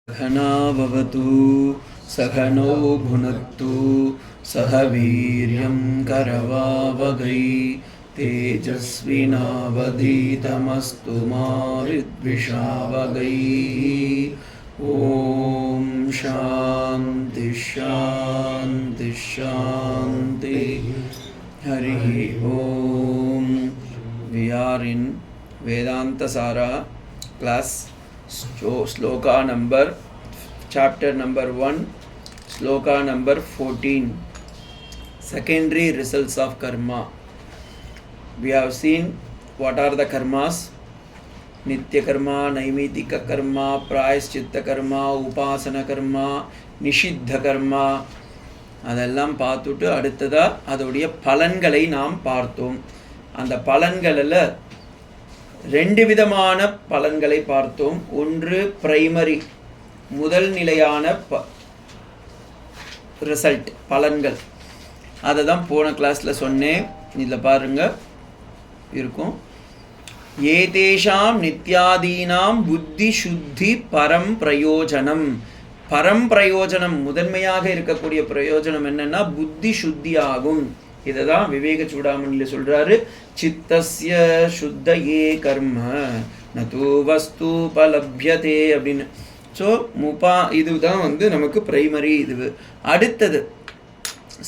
सहना भवतु सहनौ भुनक्तु सह वीर्यं करवावहै तेजस्विनावधीतमस्तु मा विद्विषावहै। ॐ शान्ति शान्ति शान्ति। हरिः ॐ। We are in Vedanta Sara class. Sloka number, chapter number 1, sloka number 14, secondary results of karma. We have seen what are the karmas: nitya karma, naimitika karma, prayaschitta karma, upasana karma, nishiddha karma. அதெல்லாம் பார்த்துட்டு அடுத்ததா அதோடைய பலன்களை நாம் பார்த்தோம். அந்த பலன்களில் ரெண்டு விதமான பலன்களை பார்த்தோம். ஒன்று பிரைமரி, முதல் நிலையான ரிசல்ட், பலன்கள். அதை தான் போன கிளாஸில் சொன்னேன். இதில் பாருங்கள் இருக்கும். ஏதேஷாம் நித்யாதீனாம் புத்தி சுத்தி பரம் பிரயோஜனம். பரம் பிரயோஜனம், முதன்மையாக இருக்கக்கூடிய பிரயோஜனம் என்னன்னா புத்தி சுத்தி ஆகும். இதை தான் விவேக சூடாமணியில் சொல்கிறாரு. சித்தஸ்ய சுத்தயே கர்ம நது வஸ்து பலப்யதே அப்படின்னு. ஸோ இதுதான் நமக்கு பிரைமரி இது. அடுத்தது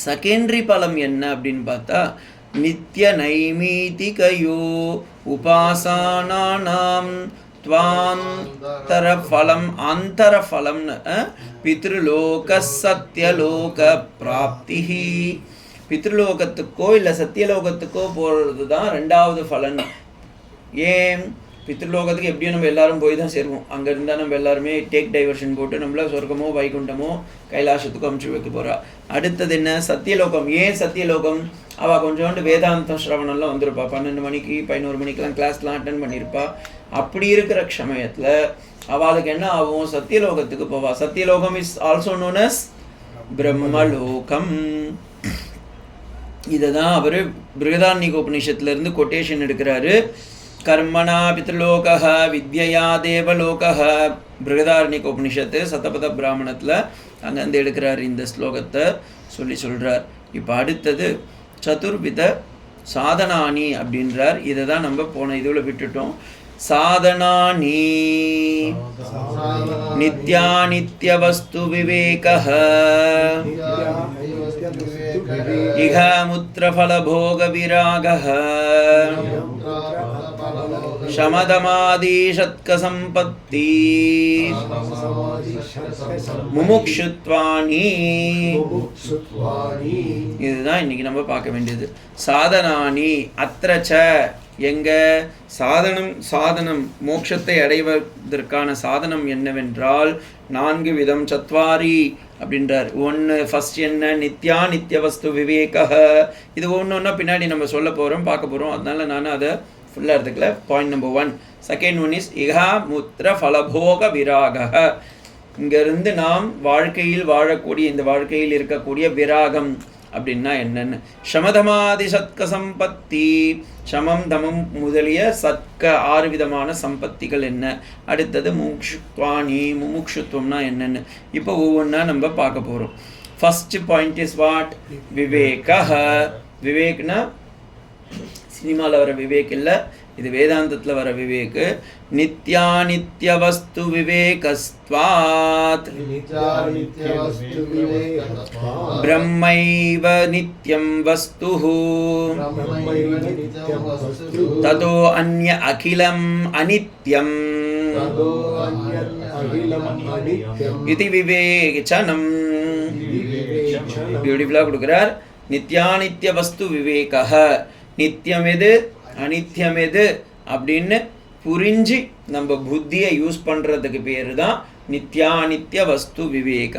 செகண்டரி பலம் என்ன அப்படின்னு பார்த்தா நித்திய நைமீதிகயோ உபாசானானாம் த்வாந்தர ஃபலம் அந்தர ஃபலம்னு பித்ருலோக சத்யலோக பிராப்திஹி. பித்ருலோகத்துக்கோ இல்லை சத்தியலோகத்துக்கோ போகிறது தான் ரெண்டாவது பலன். ஏன் பித்ருலோகத்துக்கு எப்படியும் நம்ம எல்லாரும் போய் தான் சேருவோம். அங்கே இருந்தால் நம்ம எல்லாருமே டேக் டைவர்ஷன் போட்டு நம்மள சொர்க்கமோ வைகுண்டமோ கைலாசத்துக்கோ அமுச்சு வைக்க போகிறா. அடுத்தது என்ன? சத்தியலோகம். ஏன் சத்தியலோகம்? அவள் கொஞ்சோண்டு வேதாந்தம் ஸ்ரவணம்லாம் வந்திருப்பா. 12 மணிக்கு 11 மணிக்கெலாம் கிளாஸ்லாம் அட்டன் பண்ணியிருப்பா. அப்படி இருக்கிற சமயத்தில் அவளுக்கு என்ன ஆகும்? சத்தியலோகத்துக்கு போவா. Satyalokam is also known as Brahmalokam. இதை தான் அவர் பிருகதாரண்யக உபநிஷத்துலேருந்து கொட்டேஷன் எடுக்கிறாரு. கர்மணா பித்ருலோக வித்யா தேவலோக. பிருகதாரண்யக உபநிஷத்து சதபத பிராமணத்தில் அங்கேருந்து எடுக்கிறார். இந்த ஸ்லோகத்தை சொல்கிறார். இப்போ அடுத்தது சதுர்வித சாதனானி அப்படின்றார். இதை தான் நம்ம போன இதில் விட்டுட்டோம். சாதனானி நித்யா நித்ய வஸ்து விவேகः இஹ முத்ர ஃபல போக விராகः சமதமாதி ஷட்க சம்பத்தி முமுக்ஷுத்வானி. இதுதான் இன்னைக்கு நம்ம பார்க்க வேண்டியது. சாதனானி அத்ரச்ச எங்க சாதனம் மோட்சத்தை அடைவதற்கான சாதனம் என்னவென்றால் 4 விதம். சத்வாரி அப்படின்றார். ஒன்று ஃபர்ஸ்ட் என்ன? நித்யா நித்ய வஸ்து விவேக. இது ஒன்று பின்னாடி நம்ம சொல்ல போகிறோம், பார்க்க போகிறோம். அதனால நான் அதை ஃபுல்லாக எடுத்துக்கல. Point number 1. Second one is இஹா முத்ர ஃபலபோக விராக. இங்கிருந்து நாம் வாழ்க்கையில் வாழக்கூடிய, இந்த வாழ்க்கையில் இருக்கக்கூடிய விராகம் அப்படின்னா என்னன்னு. சமதமாதி சத்க சம்பத்தி. சமம் தமம் முதலிய சத்க 6 விதமான சம்பத்திகள் என்ன. அடுத்தது முமுக்ஷுத்வானி, முமுக்ஷுத்வம்னா என்னன்னு இப்போ ஒவ்வொன்றா நம்ம பார்க்க போகிறோம். First point is what? விவேக. விவேக்னா சினிமாவில் வர விவேக் இல்லை, இது வேதாந்தத்தில் வர விவேக். நித்யா நித்ய வஸ்து விவேகஸ்த்வாத் பிரம்மைவ நித்யம் வஸ்துஹு ததோ அன்ய அகிலம் அனித்யம் இது விவேச்சனம். பியூட்டிஃபுல்லாக கொடுக்குறார். நித்யானித்ய வஸ்து விவேக. நித்தியம் எது, அனித்தியம் எது அப்படின்னு புரிஞ்சு நம்ம புத்தியை யூஸ் பண்ணுறதுக்கு பேர் தான் நித்யானித்ய வஸ்து விவேக.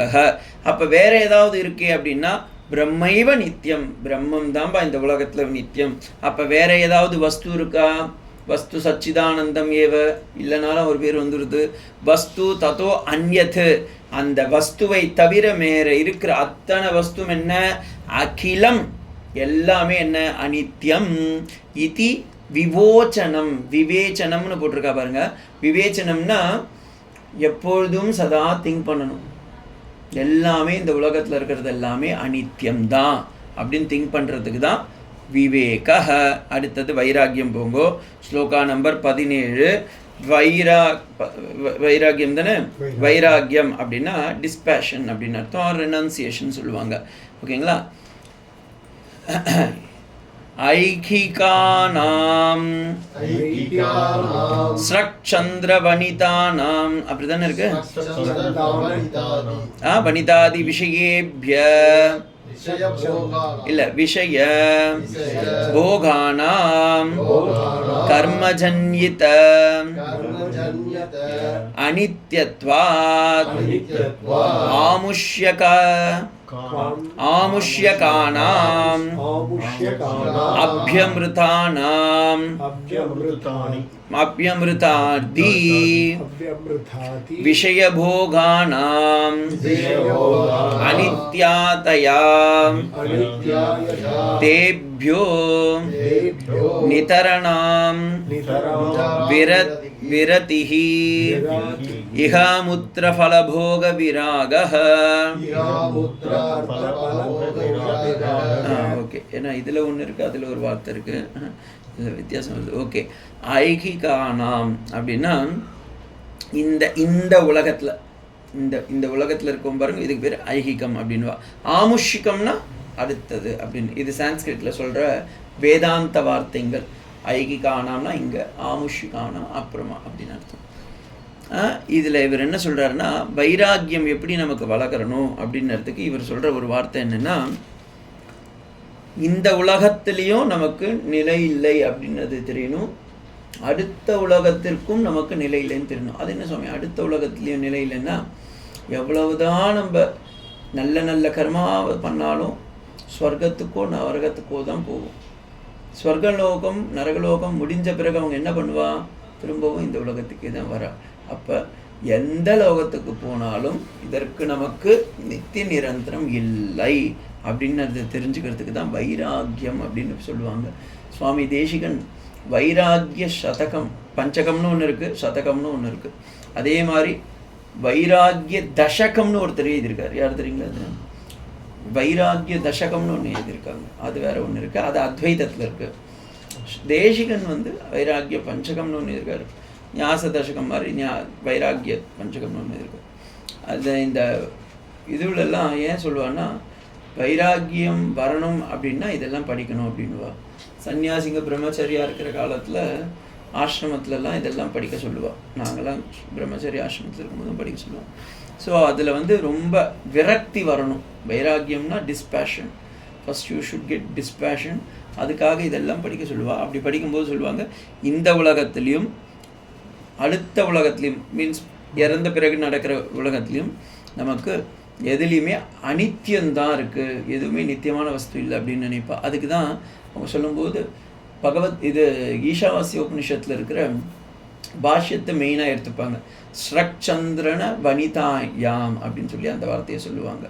அப்போ வேற ஏதாவது இருக்கே அப்படின்னா பிரம்மைவ நித்தியம், பிரம்மம் தான்பா இந்த உலகத்தில் நித்தியம். அப்போ வேற ஏதாவது வஸ்து இருக்கா? வஸ்து சச்சிதானந்தம் ஏவ, இல்லைனாலும் ஒரு பேர் வந்துடுது. வஸ்து ததோ அந்யத், அந்த வஸ்துவை தவிர மேற இருக்கிற அத்தனை வஸ்தும் என்ன? அகிலம், எல்லாமே என்ன? அனித்யம். இதி விவோச்சனம், விவேச்சனம்னு போட்டிருக்கா பாருங்க. விவேச்சனம்னா எப்பொழுதும் சதா திங்க் பண்ணணும். எல்லாமே இந்த உலகத்தில் இருக்கிறது எல்லாமே அனித்தியம்தான் அப்படின்னு திங்க் பண்ணுறதுக்கு தான் விவேக. அடுத்தது வைராக்கியம் போங்கோ. ஸ்லோகா நம்பர் 17. வைராக்கியம் தானே. வைராக்கியம் அப்படின்னா டிஸ்பேஷன் அப்படின்னு அர்த்தம், ரெனன்சியேஷன் சொல்லுவாங்க. ஓகேங்களா. ஐகிகானாம் ஸ்ரக்சந்திரவனிதானாம் அப்படிதானே இருக்கு. வனிதாதி விஷயேப்ய இல்ல விஷய போகானாம் கர்மஜன்யித அனித்யத்வாத் ஆமுஷ்யகானாம் அப்யமிருதானாம் அப்யமிருதாதி விஷயபோகானாம் அனித்யாதயா தேப்யோ நிதரணாம் விரதிஹி இஹாமுத்திர ஃபலபோக விராகஹ. ஓகே, ஏன்னா இதில் ஒன்று இருக்குது, அதில் ஒரு வார்த்தை இருக்குது, இதில் வித்தியாசம் வருது. ஓகே, ஐகிகானாம் அப்படின்னா இந்த இந்த உலகத்தில் இந்த உலகத்தில் இருக்கும் பாருங்க, இதுக்கு பேர் ஐகிகம் அப்படின்வா. ஆமுஷிகம்னா அடுத்தது அப்படின்னு. இது சான்ஸ்கிரிட்டில் சொல்கிற வேதாந்த வார்த்தைகள். ஐகிகானாம்னா இங்கே, ஆமுஷிகானா அப்புறமா அப்படின்னு அர்த்தம். இதில் இவர் என்ன சொல்கிறாருன்னா, வைராக்கியம் எப்படி நமக்கு வளர்க்கணும் அப்படின்றதுக்கு இவர் சொல்கிற ஒரு வார்த்தை என்னென்னா, இந்த உலகத்திலையும் நமக்கு நிலை இல்லை அப்படின்றது தெரியணும், அடுத்த உலகத்திற்கும் நமக்கு நிலை இல்லைன்னு தெரியணும். அது என்ன சுவாமி, அடுத்த உலகத்துலேயும் நிலை இல்லைன்னா எவ்வளவுதான் நம்ம நல்ல நல்ல கர்மாவை பண்ணாலும் ஸ்வர்க்கத்துக்கோ நரகத்துக்கோ தான் போகும். ஸ்வர்கலோகம் நரகலோகம் முடிஞ்ச பிறகு அவங்க என்ன பண்ணுவா, திரும்பவும் இந்த உலகத்துக்கே தான் வரா. அப்போ எந்த லோகத்துக்கு போனாலும் இதற்கு நமக்கு நித்திய நிரந்தரம் இல்லை அப்படின்னு தெரிஞ்சுக்கிறதுக்கு தான் வைராக்கியம் அப்படின்னு சொல்லுவாங்க. சுவாமி தேசிகன் வைராக்கிய சதகம், பஞ்சகம்னு ஒன்று இருக்குது, சதகம்னு ஒன்று இருக்குது. அதே மாதிரி வைராக்கிய தசகம்னு ஒருத்தர் எழுதியிருக்காரு. யார் தெரியுங்களா? அது வைராக்கிய தசகம்னு ஒன்று எழுதியிருக்காங்க, அது வேற ஒன்று இருக்குது, அது அத்வைதத்தில் இருக்குது. தேசிகன் வைராக்கிய பஞ்சகம்னு ஒன்று இருக்காரு, ஞாச தசகம் மாதிரி வைராக்கிய பஞ்சகம்னு ஒன்று இருக்காரு. அது இந்த இதுலெல்லாம் ஏன் சொல்லுவான்னா, வைராக்கியம் வரணும் அப்படின்னா இதெல்லாம் படிக்கணும் அப்படின்வா. சன்னியாசிங்க பிரம்மச்சரியாக இருக்கிற காலத்தில் ஆசிரமத்துலலாம் இதெல்லாம் படிக்க சொல்லுவாள். நாங்கள்லாம் பிரம்மச்சரி ஆசிரமத்தில் இருக்கும்போதும் படிக்க சொல்லுவோம். ஸோ அதில் ரொம்ப விரக்தி வரணும். வைராக்கியம்னா டிஸ்பேஷன். First you should get டிஸ்பேஷன். அதுக்காக இதெல்லாம் படிக்க சொல்லுவாள். அப்படி படிக்கும்போது சொல்லுவாங்க, இந்த உலகத்துலேயும் அடுத்த உலகத்துலேயும், மீன்ஸ் இறந்த பிறகு நடக்கிற உலகத்துலேயும் நமக்கு எதுலேயுமே அனித்தியம்தான் இருக்குது, எதுவுமே நித்தியமான வஸ்து இல்லை அப்படின்னு நினைப்பா. அதுக்கு தான் அவங்க சொல்லும்போது இது ஈஷாவாசிய உபனிஷத்தில் இருக்கிற பாஷ்யத்தை மெயினாக எடுத்துப்பாங்க. ஸ்ரக்சந்திரன வனிதாயாம் அப்படின்னு சொல்லி அந்த வார்த்தையை சொல்லுவாங்க.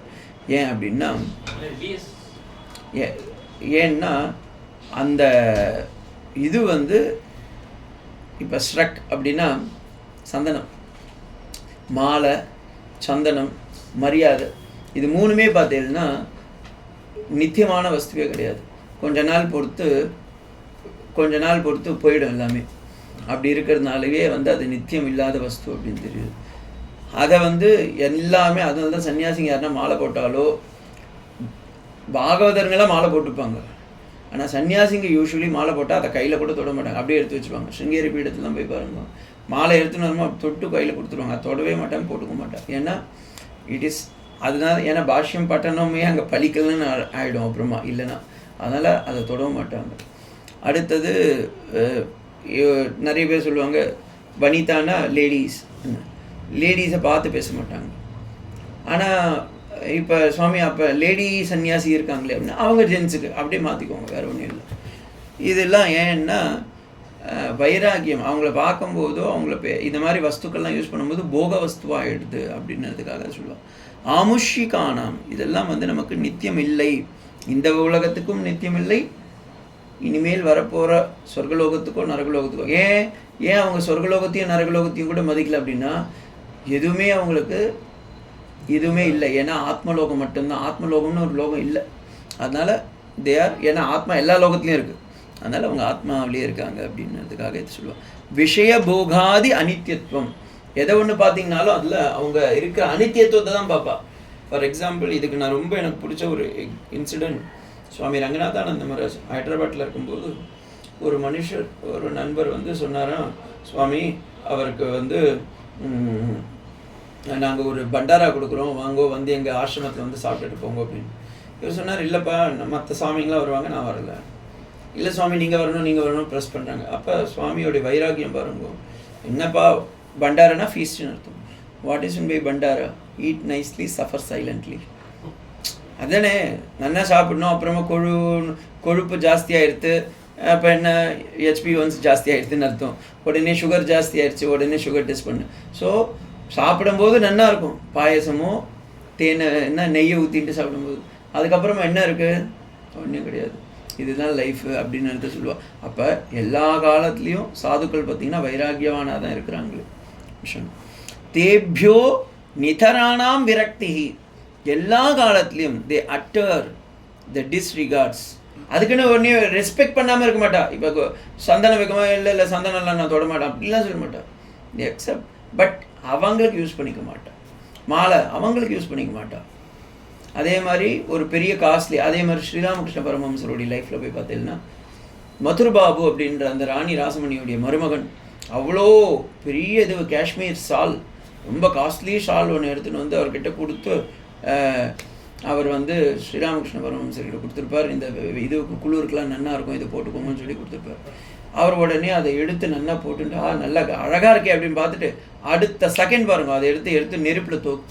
ஏன் அப்படின்னா, ஏன்னா அந்த இது இப்போ ஸ்ரக் அப்படின்னா சந்தனம், மாலை, சந்தனம், மரியாதை, இது மூணுமே பார்த்தீங்கன்னா நித்தியமான வஸ்துவே கிடையாது. கொஞ்ச நாள் பொறுத்து போயிடும் எல்லாமே. அப்படி இருக்கிறதுனாலவே அது நித்தியம் இல்லாத வஸ்து அப்படின்னு தெரியுது. அதை எல்லாமே, அதனால தான் சன்னியாசிங்க யாருன்னா மாலை போட்டாலோ, பாகவதர்களாம் மாலை போட்டுப்பாங்க, ஆனால் சன்னியாசிங்க யூஸ்வலி மாலை போட்டால் அதை கையில் கூட தொட மாட்டாங்க, அப்படியே எடுத்து வச்சுப்பாங்க. சிருங்கேரி பீடத்துலாம் போய் பாருங்க, மாலை எடுத்துன்னு வருமா தொட்டு கையில் கொடுத்துருவாங்க, அதை தொடவே மாட்டாங்க, போட்டுக்க மாட்டாங்க. ஏன்னா இட் இஸ் அதனால, ஏன்னா பாஷ்யம் பட்டணமே அங்கே பலிக்கலன்னு ஆகிடும் அப்புறமா இல்லைன்னா, அதனால் அதை தொடவும் மாட்டாங்க. அடுத்தது நிறைய பேர் சொல்லுவாங்க வனிதானா லேடீஸை பார்த்து பேச மாட்டாங்க. ஆனால் இப்போ சுவாமி அப்போ லேடி சன்னியாசி இருக்காங்களே அப்படின்னா அவங்க ஜென்ஸுக்கு அப்படியே மாற்றிக்குவாங்க, வேறு ஒன்றும் இல்லை. இதெல்லாம் ஏன்னா வைராக்கியம், அவங்கள பார்க்கும்போதோ அவங்கள இந்த மாதிரி வஸ்துக்கள்லாம் யூஸ் பண்ணும்போது போக வஸ்துவாக ஆகிடுது அப்படின்றதுக்காக சொல்லுவாங்க. ஆமுஷிகானாம், இதெல்லாம் நமக்கு நித்தியம் இல்லை, இந்த உலகத்துக்கும் நித்தியம் இல்லை, இனிமேல் வரப்போகிற சொர்க்கலோகத்துக்கோ நரகலோகத்துக்கோ. ஏன் அவங்க சொர்க்கலோகத்தையும் நரகலோகத்தையும் கூட மதிக்கல அப்படின்னா, எதுவுமே அவங்களுக்கு எதுவுமே இல்லை. ஏன்னா ஆத்மலோகம் மட்டும்தான், ஆத்மலோகம்னு ஒரு லோகம் இல்லை. அதனால் ஏன்னா ஆத்மா எல்லா லோகத்துலேயும் இருக்குது, அதனால் அவங்க ஆத்மாவிலே இருக்காங்க அப்படின்றதுக்காக இது சொல்லுவாங்க. விஷய போகாதி அனித்தியத்துவம். எதை ஒன்று பார்த்தீங்கனாலும் அதில் அவங்க இருக்கிற அனித்தியத்துவத்தை தான் பார்ப்பா. ஃபார் எக்ஸாம்பிள், இதுக்கு நான் ரொம்ப எனக்கு பிடிச்ச ஒரு இன்சிடெண்ட், சுவாமி ரங்கநாதானந்த மகாராஜ் ஹைதராபாத்தில் இருக்கும்போது ஒரு மனுஷர், ஒரு நண்பர் சொன்னாராம், சுவாமி அவருக்கு நாங்கள் ஒரு பண்டாரா கொடுக்குறோம், வாங்கோ எங்கள் ஆசிரமத்தில் சாப்பிட்டுட்டு போங்க அப்படின்னு. இவர் சொன்னார், இல்லைப்பா மற்ற சுவாமிங்களாம் வருவாங்க, நான் வரல. இல்லை சுவாமி நீங்கள் வரணும் ப்ரெஸ் பண்ணுறாங்க. அப்போ சுவாமியோடைய வைராக்கியம் பாருங்க. என்னப்பா பண்டாரானா ஃபீஸ்ட்னு அர்த்தம். What is in by bhandara? Eat nicely, suffer silently. அதானே, நல்லா சாப்பிடணும். அப்புறமா கொழுப்பு ஜாஸ்தியாகிடுது, அப்போ என்ன HbA1c ஜாஸ்தியாகிடுதுன்னு அர்த்தம். உடனே சுகர் ஜாஸ்தி ஆகிடுச்சு, உடனே சுகர் டெஸ்ட் பண்ணு. ஸோ சாப்பிடும்போது நல்லா இருக்கும், பாயசமோ தேனை என்ன நெய்யை ஊற்றிட்டு சாப்பிடும்போது. அதுக்கப்புறமா என்ன இருக்குது? ஒன்றும் கிடையாது. இதுதான் லைஃபு அப்படின்னு எடுத்து சொல்லுவாள். அப்போ எல்லா காலத்துலேயும் சாதுக்கள் பார்த்திங்கன்னா வைராக்கியவானாக தான் இருக்கிறாங்களே விஷயம். தேபியோ நிதராணாம் விரக்தி. எல்லா காலத்துலேயும் தே அட்டர் த டிஸ்ரிகார்ட்ஸ். அதுக்குன்னு ஒன்றே ரெஸ்பெக்ட் பண்ணாமல் இருக்க மாட்டா. இப்போ சந்தனம் வைக்கமா, இல்லை சந்தனம்லாம் நான் தொட மாட்டேன் அப்படிலாம் சொல்ல மாட்டேன். எக்ஸப்ட் பட் அவங்களுக்கு யூஸ் பண்ணிக்க மாட்டேன். மாலை அவங்களுக்கு யூஸ் பண்ணிக்க மாட்டான். அதே மாதிரி ஒரு பெரிய காஸ்ட்லி, அதே மாதிரி ஸ்ரீராமகிருஷ்ண பரமஹம்சருடைய லைஃப்பில் போய் பார்த்தீங்கன்னா, மதுர்பாபு அப்படின்ற அந்த ராணி ராசமணியுடைய மருமகன் அவ்வளோ பெரிய இது காஷ்மீர் ஷால், ரொம்ப காஸ்ட்லி ஷால் ஒன்று எடுத்துகிட்டு அவர்கிட்ட கொடுத்து அவர் ஸ்ரீராமகிருஷ்ண பரமஹம்சர்கிட்ட கொடுத்துருப்பார். இந்த இது குளிருக்கெலாம் நன்னா இருக்கும், இதை போட்டுக்கோங்கன்னு சொல்லி கொடுத்துருப்பார். அவர் உடனே அதை எடுத்து நல்லா போட்டுட்டு, நல்லா அழகாக இருக்கே அப்படின்னு பார்த்துட்டு அடுத்த செகண்ட் பாருங்க அதை எடுத்து நெருப்பில் தோக்கு.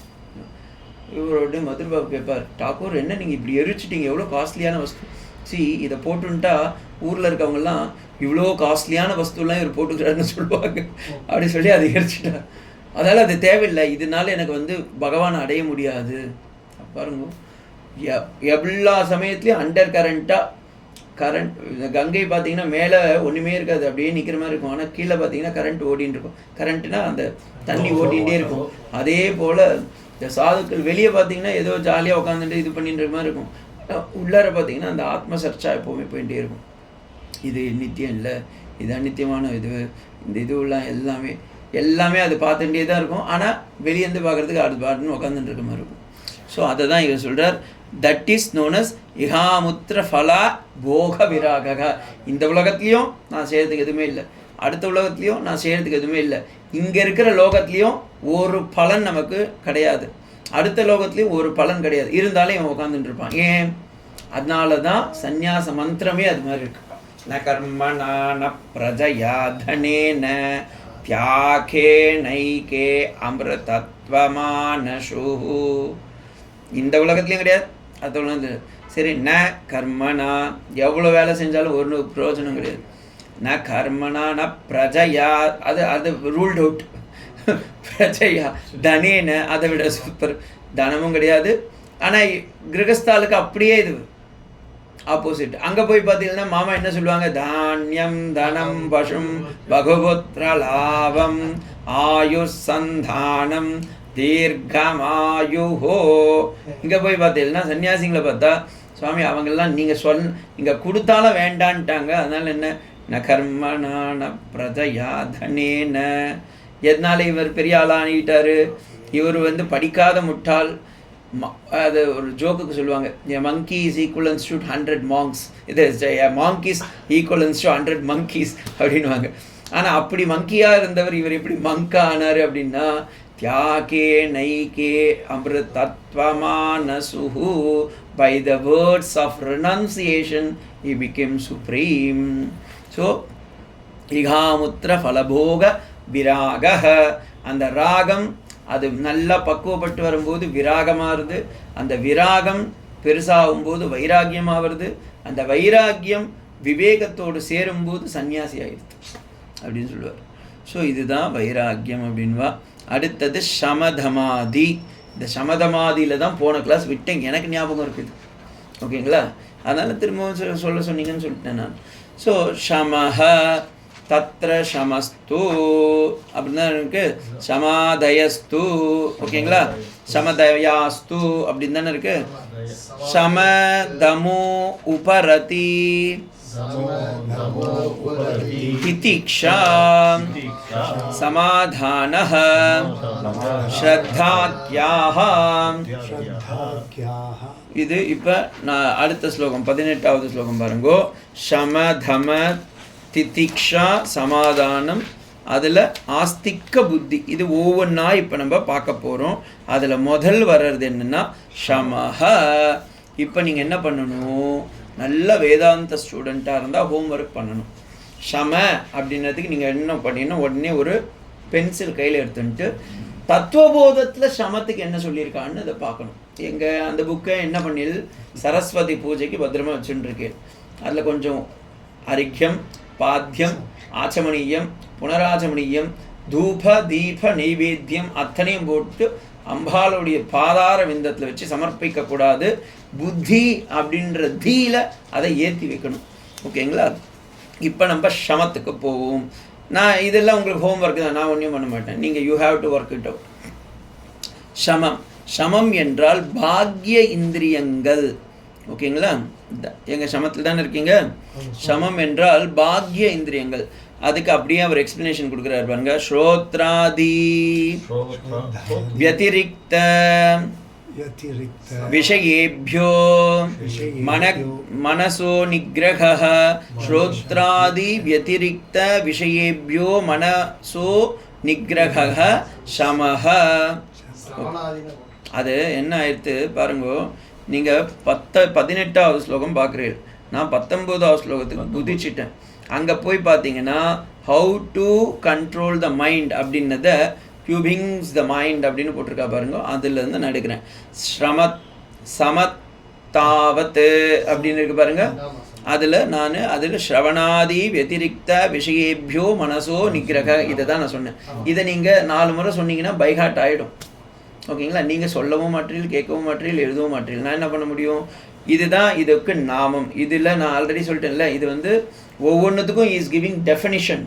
இவரோட மதுர்பாபு கேட்பார், டாக்கூர் என்ன நீங்கள் இப்படி எரிச்சிட்டிங்க, எவ்வளோ காஸ்ட்லியான வஸ்து. இதை போட்டுன்ட்டா ஊரில் இருக்கவங்கெல்லாம் இவ்வளோ காஸ்ட்லியான வஸ்துலாம் இவர் போட்டுக்கிறாருன்னு சொல்லுவாங்க அப்படின்னு சொல்லி அதை எரிச்சிட்டார். அதனால் அது தேவையில்லை, இதனால எனக்கு பகவானை அடைய முடியாது. பாருங்க, எல்லா சமயத்துலேயும் அண்டர் கரண்ட் கங்கை பார்த்தீங்கன்னா மேலே ஒன்றுமே இருக்காது, அப்படியே நிற்கிற மாதிரி இருக்கும். ஆனால் கீழே பார்த்தீங்கன்னா கரண்ட் ஓடின்னு இருக்கும். கரண்ட்னா அந்த தண்ணி ஓடிகிட்டே இருக்கும். அதே போல் இந்த சாதுக்கள் வெளியே பார்த்தீங்கன்னா ஏதோ ஜாலியாக உட்காந்துட்டு இது பண்ணின்ற மாதிரி இருக்கும். உள்ளார பார்த்தீங்கன்னா அந்த ஆத்ம சர்ச்சா எப்போவுமே போயிட்டே இருக்கும். இது நித்தியம் இல்லை, இது அநித்தியமான இது, இந்த இதுவெல்லாம் எல்லாமே அது பார்த்துட்டே தான் இருக்கும். ஆனால் வெளியேருந்து பார்க்குறதுக்கு அது பாட்டுன்னு உட்காந்துட்டு இருக்க மாதிரி இருக்கும். ஸோ அதை தான் இவர் சொல்கிறார், தட் இஸ் நோன் அஸ் இஹாமுத்திர ஃபலா போக விராக. இந்த உலகத்துலேயும் நான் செய்கிறதுக்கு எதுவுமே இல்லை, அடுத்த உலகத்துலேயும் நான் செய்கிறதுக்கு எதுவுமே இல்லை, இங்கே இருக்கிற லோகத்துலேயும் ஒரு பலன் நமக்கு கிடையாது, அடுத்த லோகத்துலேயும் ஒரு பலன் கிடையாது. இருந்தாலும் இவன் உட்காந்துட்டு இருப்பான். ஏன்? அதனால தான் சந்நியாச மந்திரமே அது மாதிரி இருக்கு. ந கர்மணா ந பிரஜயா தனேன தியாகே நைகே அமிர்தத்வமானசு. இந்த உலகத்துலேயும் கிடையாது, அடுத்த உலகத்தில் சரி. ந கர்மனா, எவ்வளோ வேலை செஞ்சாலும் ஒரு பிரயோஜனம் கிடையாது. ந கர்மனா ந பிரஜையா, அது ரூல்ட் அவுட். பிரஜையா தனேன, அதை விட சூப்பர், தனமும் கிடையாது. ஆனால் கிரகஸ்தாலுக்கு அப்படியே இது ஆப்போசிட். அங்கே போய் பார்த்தீங்கன்னா மாமா என்ன சொல்லுவாங்க, தானியம் தனம் பசும் பகவத்ர லாபம் ஆயுஷ் சந்தானம் தீர்க்கமாயுஹோ. இங்கே போய் பார்த்தீங்கன்னா சன்னியாசிங்களை பார்த்தா, சுவாமி அவங்கெல்லாம் நீங்கள் கொடுத்தாலும் வேண்டான்ட்டாங்க. அதனால் என்ன, ந கர்மணான பிரஜயா தனேன. எதனால இவர் பெரிய ஆளானிட்டார்? இவர் படிக்காத முட்டாள். அது ஒரு ஜோக்குக்கு சொல்லுவாங்க, மங்கி இஸ் ஈக்குவலன்ஸ் டு 100 மாங்க்ஸ், இது மாங்கிஸ் ஈக்குவலன்ஸ் டு 100 மங்கீஸ் அப்படின்வாங்க. ஆனால் அப்படி மங்கியாக இருந்தவர் இவர் எப்படி மங்கா ஆனார் அப்படின்னா, தியாகே நைகே அமிர்தத்வமானசுஹு, by the words of renunciation he became supreme. So இகாமுத்திர ஃபலபோக Viraga, அந்த ராகம் அது நல்லா பக்குவப்பட்டு வரும்போது விராகமாகுது, அந்த விராகம் பெருசாகும்போது வைராக்கியமாக வருது, அந்த வைராக்கியம் விவேகத்தோடு சேரும்போது சன்னியாசி ஆகிடுது அப்படின்னு சொல்லுவார். ஸோ இதுதான் வைராக்கியம் அப்படின்வா. அடுத்தது சமதமாதி. இந்த சமதமாதியில் தான் போன கிளாஸ் விட்டேன், எனக்கு ஞாபகம் இருக்குது, ஓகேங்களா? அதனால் திரும்பவும் சொல்ல சொன்னீங்கன்னு சொல்லிட்டேன் நான். ஸோ ஷமஹ தத்ர ஷமஸ்து அப்படின்னு தான் இருக்கு. ஷமாதயஸ்து ஓகேங்களா, ஷமதயாஸ்து அப்படின்னு தானே இருக்கு. ஷமதமோ உபரதி திதிக்ஷா சமாதானஹ ஸ்ரத்தாத்யாஹ. இது இப்போ நான் அடுத்த ஸ்லோகம் 18வது ஸ்லோகம் பாருங்கோ. ஷமதம திதிக்ஷா சமாதானம், அதில் ஆஸ்திக்க புத்தி. இது ஒவ்வொன்றா இப்போ நம்ம பார்க்க போகிறோம். அதில் முதல் வர்றது என்னென்னா ஷமஹ. இப்போ நீங்கள் என்ன பண்ணணும், நல்ல வேதாந்த ஸ்டூடெண்ட்டாக இருந்தால் ஹோம்ஒர்க் பண்ணணும். ஷம அப்படின்றதுக்கு நீங்கள் என்ன பண்ணீங்கன்னா உடனே ஒரு பென்சில் கையில் எடுத்துட்டு தத்துவபோதத்தில் ஷமத்துக்கு என்ன சொல்லியிருக்கான்னு அதை பார்க்கணும். எங்கள் அந்த புக்கை என்ன பண்ணில் சரஸ்வதி பூஜைக்கு பத்திரமா வச்சுட்டுருக்கேன். அதில் கொஞ்சம் அரிக்யம், பாத்தியம், ஆச்சமணியம், புனராச்சமணியம், தூப தீப நெய்வேத்தியம் அத்தனையும் போட்டு அம்பாளுடைய பாதார விந்தத்தில் வச்சு சமர்ப்பிக்கக்கூடாது. புத்தி அப்படின்ற தீல அதை ஏற்றி வைக்கணும். ஓகேங்களா? இப்போ நம்ம ஷமத்துக்கு போவோம். நான் இதெல்லாம் உங்களுக்கு ஹோம்ஒர்க் தான், நான் ஒன்றும் பண்ண மாட்டேன். நீங்கள் you have to work it out. ஷமம், ஷமம் என்றால் பாக்ய இந்திரியங்கள். ஓகேங்களா? எங்கள் ஷமத்தில் தானே இருக்கீங்க. ஷமம் என்றால் பாக்ய இந்திரியங்கள். அதுக்கு அப்படியே அவர் எக்ஸ்பிளனேஷன் கொடுக்குறாரு பாருங்க. ஸ்ரோத்ராதி வத்திரிக்த விஷயேभ्यो मनसो निग्रहः. श्रोत्रादि व्यतिरिक्त विषयेभ्यो मनसो निग्रहः शमः. அது என்ன ஆயிடுத்து பாருங்கோ. நீங்கள் 18வது ஸ்லோகம் பார்க்குறீர்கள், நான் 19வது ஸ்லோகத்துக்கு குதிச்சிட்டேன். அங்கே போய் பார்த்தீங்கன்னா how to control the mind அப்படின்னத கியூபிங்ஸ் த மைண்ட் அப்படின்னு போட்டிருக்கா பாருங்க. அதுலேருந்து நான் எடுக்கிறேன். ஸ்ரமத் சமத்தாவத்து அப்படின்னு இருக்கு பாருங்க. அதில் ஸ்ரவணாதி வத்திரிக்த விஷயேभ्यो மனசோ நிகிரக, இதை தான் நான் சொன்னேன். இதை நீங்கள் 4 முறை சொன்னீங்கன்னா பைஹார்ட் ஆகிடும். ஓகேங்களா? நீங்கள் சொல்லவும் மாட்டீர்கள், கேட்கவும் மாட்டீர்கள், எழுதவும் மாட்டீர்கள். நான் என்ன பண்ண முடியும்? இதுதான் இதுக்கு நாமம். இதில் நான் ஆல்ரெடி சொல்லிட்டேன்ல, இது வந்து ஒவ்வொன்றுத்துக்கும் இஸ் கிவிங் டெஃபினிஷன்.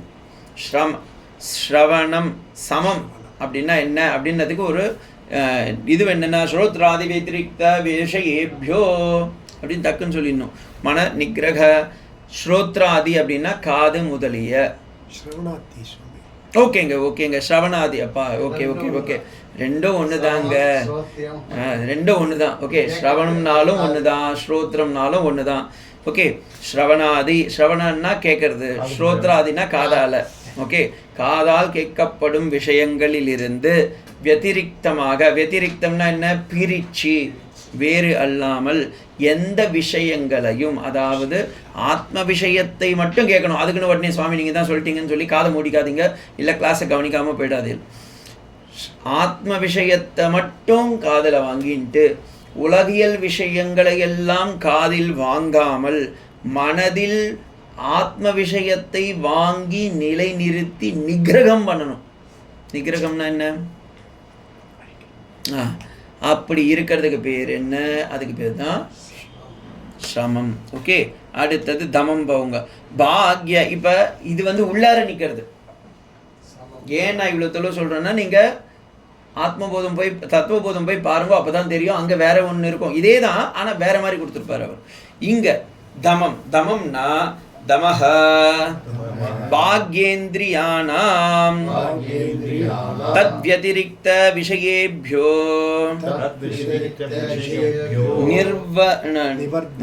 ஸ்ரவணம் சமம் அப்படின்னா என்ன அப்படின்றதுக்கு ஒரு இது என்னென்னா ஸ்ரோத்ராதி வத்திரிக்த விஷயேभ्यो அப்படின்னு டக்குன்னு சொல்லிடணும். மன நிகிரக. ஸ்ரோத்ராதி அப்படின்னா காது முதலிய. ஓகேங்க ஸ்ரவணாதி. அப்பா ஓகே ரெண்டும் ஒன்று தாங்க, ரெண்டும் ஒன்று தான். ஓகே, ஸ்ரவணம்னாலும் ஒன்று தான், ஸ்ரோத்ரம்னாலும் ஒன்று தான். ஓகே, ஸ்ரவணாதி, ஸ்ரவணன்னா கேட்கறது, ஸ்ரோத்ராதினா காதால். ஓகே, காதால் கேட்கப்படும் விஷயங்களிலிருந்து வத்திரிக்தமாக, வத்திரிக்தம்னா என்ன, பிரிச்சு வேறு அல்லாமல் எந்த விஷயங்களையும், அதாவது ஆத்ம விஷயத்தை மட்டும் கேட்கணும். அதுக்குன்னு உடனே சுவாமி நீங்கள் தான் சொல்லிட்டீங்கன்னு சொல்லி காதை மூடிக்காதீங்க, இல்லை கிளாஸை கவனிக்காமல் போயிடாதீங்க. ஆத்ம விஷயத்தை மட்டும் காதில் வாங்கிட்டு உலகியல் விஷயங்களை எல்லாம் காதில் வாங்காமல் மனதில் ஆத்ம விஷயத்தை வாங்கி நிலை நிறுத்தி நிகிரகம் பண்ணணும். நிகிரகம்னா என்ன? அப்படி இருக்கிறதுக்கு பேர் என்ன? அதுக்கு பேர் தான் சமம். ஓகே, அடுத்தது தமம் போங்க. பாக்ய. இப்போ இது வந்து உள்ளார நிற்கிறது. ஏன் நான் இவ்வளோ தொழில் சொல்கிறேன்னா, நீங்கள் ஆத்மபோதம் போய் தத்துவபோதம் போய் பாருங்க, அப்போ தான் தெரியும். அங்கே வேற ஒன்று இருக்கும், இதே தான், ஆனால் வேற மாதிரி கொடுத்துருப்பார் அவர். இங்கே தமம், தமம்னா தமஹ பாக்யேந்திரியானாம் தத்வதிரிக்த விஷயேभ्यो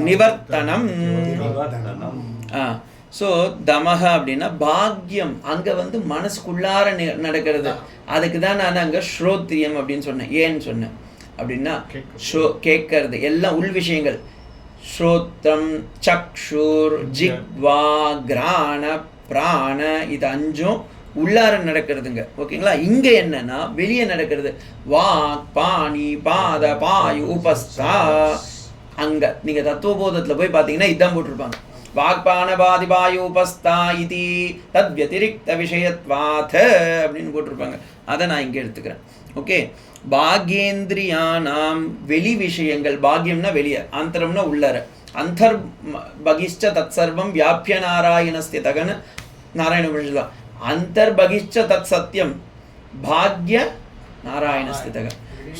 நிவர்த்தனம். ஸோ தமஹ அப்படின்னா பாக்யம், அங்கே வந்து மனசுக்குள்ளார நடக்கிறது. அதுக்கு தான் நான் அங்கே ஸ்ரோத்ரியம் அப்படின்னு சொன்னேன். ஏன்னு சொன்னேன் அப்படின்னா, கேட்கறது எல்லாம் உள் விஷயங்கள். ஸ்ரோத்ரம், சக்ஷுர், ஜிக்வா, கிராண, பிராண, இது 5 உள்ளார நடக்கிறதுங்க. ஓகேங்களா? இங்கே என்னன்னா வெளியே நடக்கிறது. வாக், பாணி, பாத, பாயு, உபஸ்தா. அங்கே நீங்கள் தத்துவபோதத்தில் போய் பார்த்தீங்கன்னா இதான் போட்டிருப்பாங்க. வாக்பான பாதி பாயு உபஸ்தா இதி தத் வத்திரிக்த விஷயத்வாத் அப்படின்னு போட்டிருப்பாங்க. அதை நான் இங்கே எடுத்துக்கிறேன். ஓகே, பாக்யேந்திரியானாம் வெளி விஷயங்கள். பாக்யம்னா வெளியே, அந்தரம்னா உள்ளார. அந்தர் பகிஷ்ட தத் சர்வம் வியாபிய நாராயணஸ்திய தகன்னு நாராயண உபனிஷத் தான். அந்தர்பகிஷ்ச தத் சத்தியம் பாக்ய நாராயண ஸ்திதக.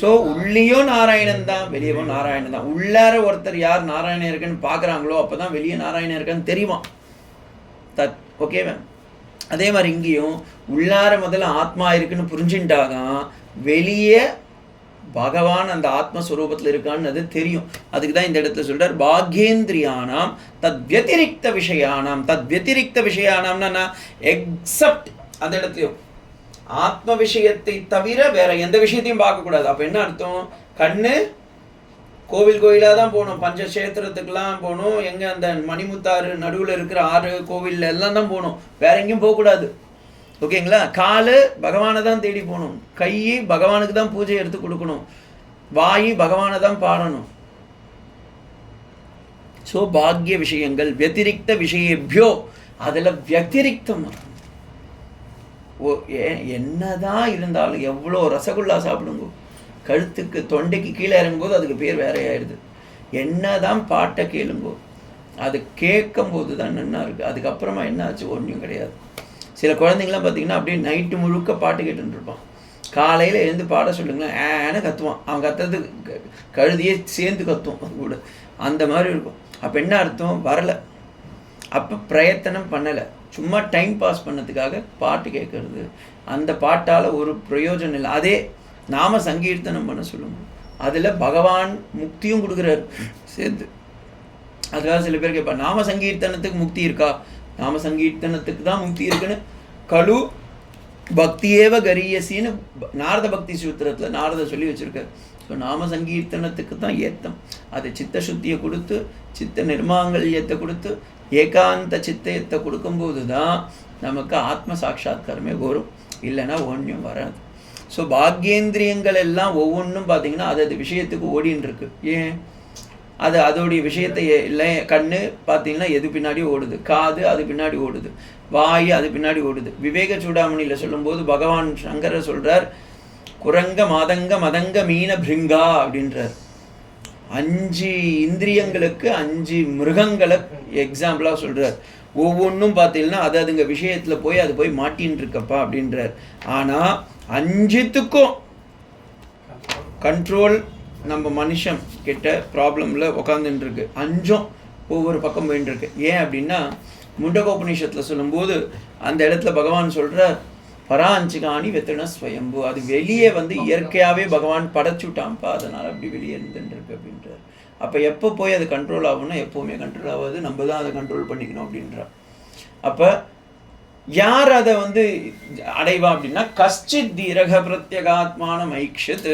ஸோ உள்ளேயும் நாராயணன் தான், வெளியவும் நாராயணன் தான். உள்ளார ஒருத்தர் யார் நாராயணன் இருக்குன்னு பார்க்குறாங்களோ அப்போ தான் வெளியே நாராயணன் இருக்கான்னு தெரியுமா. தத் ஓகேவா? அதே மாதிரி இங்கேயும் உள்ளார முதல்ல ஆத்மா இருக்குன்னு புரிஞ்சுட்டாதான் வெளியே பகவான் அந்த ஆத்மஸ்வரூபத்தில் இருக்கான்னு அது தெரியும். அதுக்கு தான் இந்த இடத்துல சொல்றார் பாக்யேந்திரியானாம் தத் வத்திரிக்த விஷயானாம். தத் வத்திரிக்த விஷயானாம்னா எக்ஸப்ட் அந்த இடத்துலையும் ஆத்ம விஷயத்தை தவிர வேற எந்த விஷயத்தையும் பார்க்கக்கூடாது. அப்போ என்ன அர்த்தம்? கண்ணு கோவிலாக தான் போகணும், பஞ்சக்ஷேத்திரத்துக்கெல்லாம் போகணும், எங்கே அந்த மணிமுத்தாறு நடுவில் இருக்கிற 6 கோவில் எல்லாம் தான் போகணும், வேற எங்கேயும் போகக்கூடாது. ஓகேங்களா? காலு பகவானை தான் தேடி போகணும், கை பகவானுக்கு தான் பூஜை எடுத்து கொடுக்கணும், வாய் பகவானை தான் பாடணும். ஸோ பாக்ய விஷயங்கள் வத்திரிக்த விஷயேபியோ, அதில் வத்திரிக்தம். என்னதான் இருந்தாலும் எவ்வளோ ரசகுல்லா சாப்பிடுங்க, கழுத்துக்கு தொண்டைக்கு கீழே இறங்கும்போது அதுக்கு பேர் வேற ஆயிடுது. என்னதான் பாட்டை கேளுங்கோ, அது கேட்கும் போது தான் நல்லா இருக்குது. அதுக்கப்புறமா என்ன ஆச்சு? ஒன்றும் கிடையாது. சில குழந்தைங்களாம் பார்த்தீங்கன்னா அப்படியே நைட்டு முழுக்க பாட்டு கேட்டுன்னு இருப்பான். காலையில் எழுந்து பாட சொல்லுங்களேன் ஏன்னு கத்துவான். அவன் கத்துறது கழுதியே சேர்ந்து கத்துவான் அது கூட. அந்த மாதிரி இருக்கும். அப்போ என்ன அர்த்தம்? வரலை, அப்போ பிரயத்தனம் பண்ணலை, சும்மா டைம் பாஸ் பண்ணதுக்காக பாட்டு கேட்கறது. அந்த பாட்டால் ஒரு பிரயோஜனம் இல்லை. அதே நாம சங்கீர்த்தனம் பண்ண சொல்லுங்க, அதில் பகவான் முக்தியும் கொடுக்குறாரு சேர்ந்து. அதுக்காக சில பேர் கேட்பா நாம சங்கீர்த்தனத்துக்கு முக்தி இருக்கா? நாம சங்கீர்த்தனத்துக்கு தான் முக்தி இருக்குன்னு கலு பக்தியேவ கரியசின்னு நாரத பக்தி சூத்திரத்தில் நாரத சொல்லி வச்சிருக்காரு. ஸோ நாம சங்கீர்த்தனத்துக்கு தான் ஏத்தம். அது சித்த சுத்தியை கொடுத்து, சித்த நிர்மாங்கல்யத்தை கொடுத்து, ஏகாந்த சித்தயத்தை கொடுக்கும்போது தான் நமக்கு ஆத்ம சாட்சாத்காரமே வரும். இல்லைன்னா ஒன்றும் வராது. ஸோ பாக்யேந்திரியங்கள் எல்லாம் ஒவ்வொன்றும் பார்த்தீங்கன்னா அது விஷயத்துக்கு ஓடின்னு இருக்கு. ஏன்? அது அதோடைய விஷயத்தை இல்லை. கண்ணு பார்த்தீங்கன்னா எது பின்னாடி ஓடுது, காது அது பின்னாடி ஓடுது, வாய் அது பின்னாடி ஓடுது. விவேக சூடாமணியில் சொல்லும்போது பகவான் சங்கரர் சொல்றார், குரங்க மாதங்க மதங்க மீன பிருங்கா அப்படின்றார். 5 இந்திரியங்களுக்கு 5 மிருகங்களை எக்ஸாம்பிளாக சொல்றார். ஒவ்வொன்றும் பார்த்தீங்கன்னா அது அதுங்க விஷயத்தில் போய் அது போய் மாட்டின்னு இருக்கப்பா அப்படின்றார். ஆனால் 5த்துக்கும் கண்ட்ரோல் நம்ம மனுஷன் கிட்ட ப்ராப்ளமில் உக்காந்துட்டு இருக்கு. 5ம் ஒவ்வொரு பக்கம் போயின்னு இருக்கு. ஏன் அப்படின்னா முண்டகோபனிஷத்தில் சொல்லும்போது அந்த இடத்துல பகவான் சொல்கிறார், பராஞ்சிகாணி வெத்தன ஸ்வயம்பு. அது வெளியே இயற்கையாகவே பகவான் படைச்சுட்டான்ப்பா, அதனால் அப்படி வெளியே இருந்துருக்கு அப்படின்றார். அப்போ எப்போ போய் அது கண்ட்ரோல் ஆகும்னா எப்போவுமே கண்ட்ரோல் ஆகாது, நம்ம தான் அதை கண்ட்ரோல் பண்ணிக்கணும் அப்படின்றார். அப்போ யார் அதை அடைவா அப்படின்னா கஷ்டித் தீரக பிரத்யகாத்மான மைக்ஷத்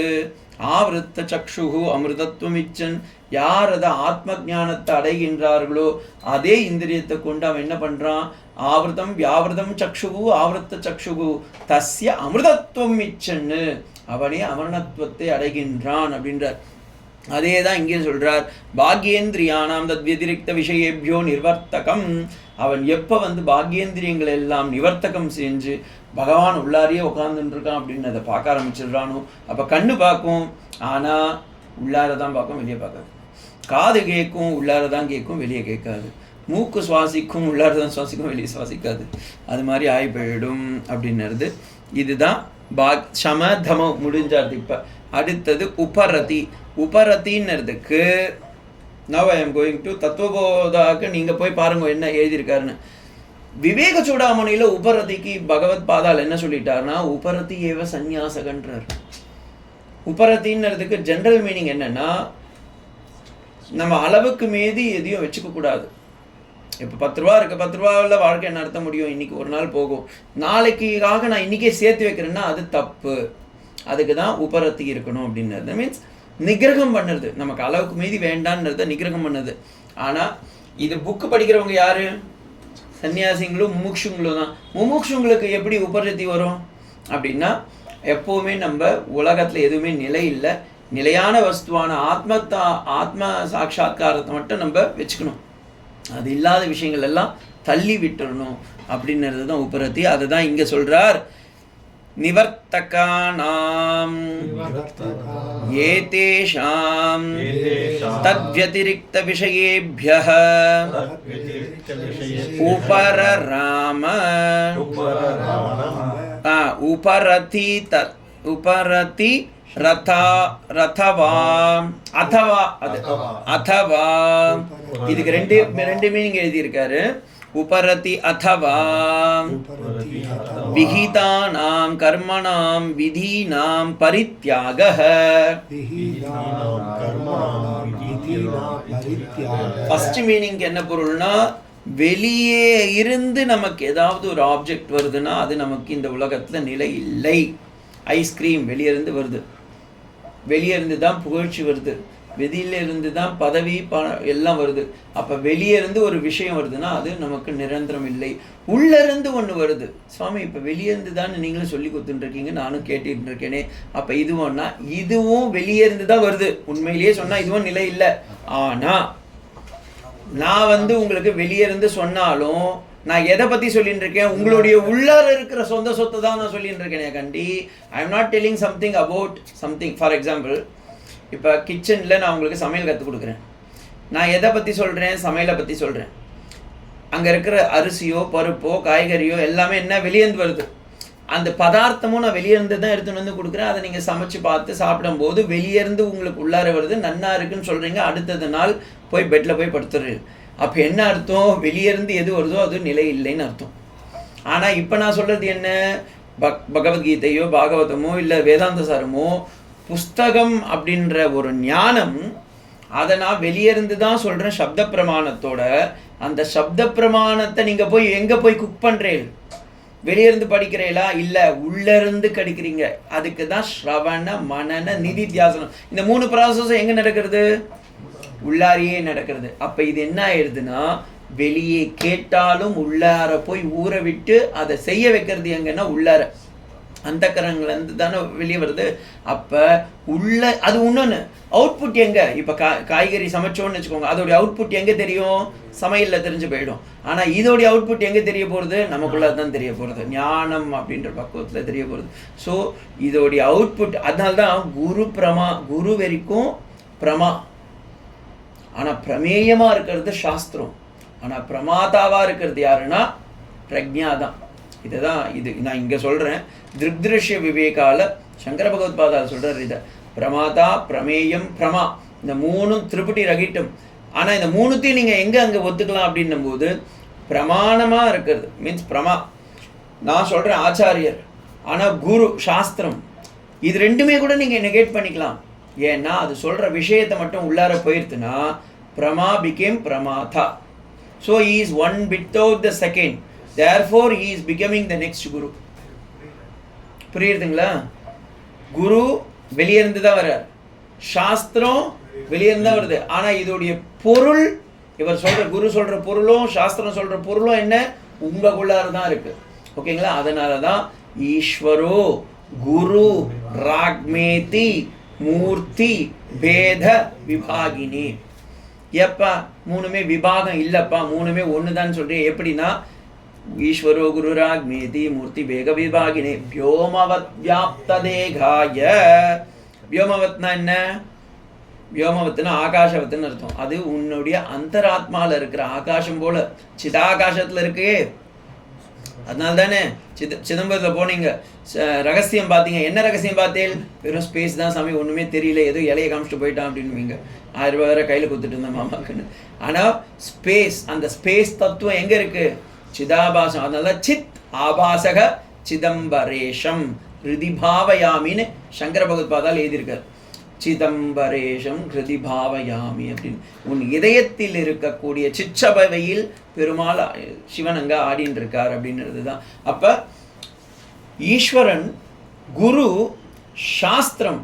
ஆவிருத்த சக்ஷுகு அமிர்தத்வமிச்சன். யார் அதை ஆத்ம ஞானத்தை அடைகின்றார்களோ அதே இந்திரியத்தை கொண்டு அவன் என்ன பண்ணுறான்? ஆவிரதம் வியாவிரதம் சக்ஷுகு ஆவிரத்த சக்ஷுகு தஸ்ய அமிர்தத்துவம் இச்சன்னு, அவனே அமரணத்துவத்தை அடைகின்றான் அப்படின்றார். அதே தான் இங்கே சொல்கிறார், பாக்யேந்திரியானாம் தத் வத்திரிக்த விஷயேபியோ நிர்வர்த்தகம். அவன் எப்போ பாக்யேந்திரியங்கள் எல்லாம் நிவர்த்தகம் செஞ்சு பகவான் உள்ளாரியே உட்காந்துருக்கான் அப்படின்னு அதை பார்க்க ஆரம்பிச்சிடுறானோ, அப்போ கண்ணு பார்க்கும், ஆனால் உள்ளார தான் பார்க்கும், வெளியே பார்க்காது. காது கேட்கும், உள்ளார தான் கேட்கும், வெளியே கேட்காது. மூக்கு சுவாசிக்கும், உள்ளார தான் சுவாசிக்கும், வெளியே சுவாசிக்காது. அது மாதிரி ஆகி போயிடும் அப்படின்னுறது. இதுதான் சம தமம் முடிஞ்சாது. இப்போ அடுத்தது உபரதி. உபரத்தின்னதுக்கு now I am going to தத்துவபோதாக்கு நீங்கள் போய் பாருங்க என்ன எழுதியிருக்காருன்னு. விவேக சூடாமணியில் உபரதிக்கு பகவத் பாதால் என்ன சொல்லிட்டாருன்னா உபரதி ஏவ சந்நியாசகன்றார். உபரத்தின்னதுக்கு ஜென்ரல் மீனிங் என்னன்னா, நம்ம அளவுக்கு மீதி எதையும் வச்சுக்க கூடாது. இப்போ 10 ரூபா இருக்குது, 10 ரூபாவில் வாழ்க்கை நடத்த முடியும், இன்றைக்கி ஒரு நாள் போகும், நாளைக்காக நான் இன்றைக்கே சேர்த்து வைக்கிறேன்னா அது தப்பு. அதுக்கு தான் உபரத்தி இருக்கணும் அப்படின்றது. மீன்ஸ் நிகிரகம் பண்ணுறது, நமக்கு அளவுக்கு மீதி வேண்டான்றத நிகிரகம் பண்ணுது. ஆனால் இது புக்கு படிக்கிறவங்க யார்? சன்னியாசிங்களும் முமுட்சுங்களும் தான். முமுட்சுங்களுக்கு எப்படி உபரத்தி வரும் அப்படின்னா, எப்போவுமே நம்ம உலகத்தில் எதுவுமே நிலை இல்லை, நிலையான வஸ்துவான ஆத்ம சாட்சாத்காரத்தை மட்டும் நம்ம வச்சுக்கணும், அது இல்லாத விஷயங்கள் எல்லாம் தள்ளி விட்டுறணும் அப்படின்றது தான் உபரத்தி. அதை தான் இங்கே சொல்கிறார், நிவர்த்தகானாம் ஏதேஷாம் தத்வதிரிக்த விஷயேப்யஹ உபரராம உபரதி உபரதி ரதா ரதவா அதவா அதவா இதுக்கு ரெண்டு மீனிங் எழுதியிருக்காரு. உபரதி அதவா விஹிதானாம் கர்மணாம் விதீனாம் பரித்யாகः. ஃபர்ஸ்ட் மீனிங் என்ன பொருள்னா, வெளியே இருந்து நமக்கு ஏதாவது ஒரு ஆப்ஜெக்ட் வருதுன்னா அது நமக்கு இந்த உலகத்துல நிலை இல்லை. ஐஸ்கிரீம் வெளியே இருந்து வருது, வெளியே இருந்து தான் புகழ்ச்சி வருது, வெளியில இருந்து தான் பதவி எல்லாம் வருது. அப்ப வெளியே இருந்து ஒரு விஷயம் வருதுன்னா அது நமக்கு நிரந்தரம் இல்லை. உள்ள இருந்து ஒண்ணு வருது. சுவாமி இப்ப வெளியே இருந்து தான் நீங்களும் சொல்லி கொடுத்துட்டு இருக்கீங்க, நானும் கேட்டுட்டு இருக்கேனே. அப்ப இதுவும்னா இதுவும் வெளியே இருந்து தான் வருது. உண்மையிலேயே சொன்னா இதுவும் நிலை இல்லை. ஆனா நான் உங்களுக்கு வெளியே இருந்து சொன்னாலும் நான் எதை பத்தி சொல்லிட்டு இருக்கேன், உங்களுடைய உள்ளார இருக்கிற சொந்த சொத்தை தான் நான் சொல்லிட்டு இருக்கேன். கண்டி I am not telling something about something. For example, இப்போ கிச்சனில் நான் உங்களுக்கு சமையல் கற்றுக் கொடுக்குறேன். நான் எதை பற்றி சொல்கிறேன், சமையலை பற்றி சொல்கிறேன். அங்கே இருக்கிற அரிசியோ பருப்போ காய்கறியோ எல்லாமே என்ன வெளியேந்து வருது. அந்த பதார்த்தமும் நான் வெளியேருந்து தான் எடுத்துன்னு வந்து கொடுக்குறேன். அதை நீங்கள் சமைச்சு பார்த்து சாப்பிடும்போது வெளியேருந்து உங்களுக்கு உள்ளார வருது, நன்னா இருக்குன்னு சொல்கிறீங்க. அடுத்தது நாள் போய் பெட்டில் போய் படுத்துடுறீங்க. அப்போ என்ன அர்த்தம், வெளியேருந்து எது வருதோ அது நிலை இல்லைன்னு அர்த்தம். ஆனால் இப்போ நான் சொல்கிறது என்ன, பகவத்கீதையோ பாகவதமோ இல்லை வேதாந்த சாரமோ புஸ்தகம் அப்படின்ற ஒரு ஞானம், அதை நான் வெளியேருந்து தான் சொல்கிறேன் சப்த பிரமாணத்தோட. அந்த சப்த பிரமாணத்தை நீங்கள் போய் எங்கே போய் குக் பண்ணுறீங்க, வெளியிருந்து படிக்கிறீங்களா, இல்லை உள்ளேருந்து கடிக்கிறீங்க. அதுக்கு தான் ஸ்ரவண மனன நிதித்தியாசனம். இந்த 3 ப்ராசஸும் எங்கே நடக்கிறது, உள்ளாரியே நடக்கிறது. அப்போ இது என்ன ஆயிடுதுன்னா, வெளியே கேட்டாலும் உள்ளார போய் ஊற விட்டு அதை செய்ய வைக்கிறது எங்கன்னா உள்ளார அந்த கரங்கள்லேருந்து தானே வெளியே வருது. அப்போ உள்ள அது இன்னொன்று அவுட்புட் எங்கே, இப்போ காய்கறி சமைச்சோன்னு வச்சுக்கோங்க, அதோடைய அவுட்புட் எங்கே தெரியும், சமையலில் தெரிஞ்சு போயிடும். ஆனால் இதோடைய அவுட்புட் எங்கே தெரிய போகிறது, நமக்குள்ளே தான் தெரிய போகிறது, ஞானம் அப்படின்ற பக்குவத்தில் தெரிய போகிறது. ஸோ இதோடைய அவுட்புட், அதனால்தான் குரு வரைக்கும் பிரமா. ஆனால் பிரமேயமாக இருக்கிறது சாஸ்திரம், ஆனால் பிரமாதாவாக இருக்கிறது யாருன்னா பிரக்ஞா தான். இதுதான் இது நான் இங்கே சொல்கிறேன். திருக்திருஷ்ய விவேகால சங்கர பகவத்பாதா சொல்கிறார் இதை. பிரமாதா பிரமேயம் பிரமா, இந்த 3ம் திரிபுட்டி ரகிட்டம். ஆனால் இந்த 3த்தையும் நீங்கள் எங்கே அங்கே ஒத்துக்கலாம் அப்படின்னும் போது பிரமாணமாக இருக்கிறது மீன்ஸ் பிரமா. நான் சொல்கிறேன் ஆச்சாரியர், ஆனால் குரு சாஸ்திரம், இது ரெண்டுமே கூட நீங்கள் நெகேட் பண்ணிக்கலாம். ஏன்னா அது சொல்கிற விஷயத்தை மட்டும் உள்ளார போயிடுத்துன்னா பிரமா பிகேம் பிரமாதா. So he is one without the second, therefore he is becoming the next guru. புரியுதுங்களா? குரு வெளியிருந்து தான் வர்றார், சாஸ்திரம் வெளியிருந்து தான் வருது. ஆனால் இதோடைய பொருள், இவர் சொல்கிற குரு சொல்கிற பொருளும் சாஸ்திரம் சொல்கிற பொருளும் என்ன, உங்களுக்குள்ளார தான் இருக்கு. ஓகேங்களா? அதனால தான் ஈஸ்வரோ குரு ராக்மேதி மூர்த்தி பேத விபாகினி. எப்பா 3மே விபாகம் இல்லைப்பா, 3மே ஒன்று தான் சொல்கிறேன். எப்படின்னா ஈஸ்வரோ குரு ராக்மேதி மூர்த்தி பேக விபாகினி வியோமவத் வியாப்த தேகாய. வியோமவத்னா என்ன, வியோமவத்துனா ஆகாசவத்துன்னு அர்த்தம். அது உன்னுடைய அந்தராத்மாவில் இருக்கிற ஆகாசம் போல சிதாகாசத்தில் இருக்கு. அதனால தானே சிதம்பரத்தில் போனீங்க, ரகசியம் பார்த்தீங்க. என்ன ரகசியம் பார்த்தேன், வெறும் ஸ்பேஸ் தான் சாமி, ஒன்றுமே தெரியல, ஏதோ இலையை காமிச்சிட்டு போயிட்டான் அப்படின்னுவீங்க. 1000 ரூபா வேறு கையில் கொடுத்துட்டு இருந்தேன் மாமாக்குன்னு. ஆனால் ஸ்பேஸ், அந்த ஸ்பேஸ் தத்துவம் எங்கே இருக்குது, சிதாபாசம். அதனால சித் ஆபாசக சிதம்பரேஷம் ஹிருதிபாவயாமின்னு சங்கர பகவத்பாதால் எழுதியிருக்கார். சிதம்பரேஷம் ஹிருதிபாவயாமி அப்படின்னு. உன் இதயத்தில் இருக்கக்கூடிய சிச்சபவையில் பெருமாள் சிவன் அங்கே ஆடின்னு இருக்கார் அப்படின்றது தான். அப்போ ஈஸ்வரன் குரு சாஸ்திரம்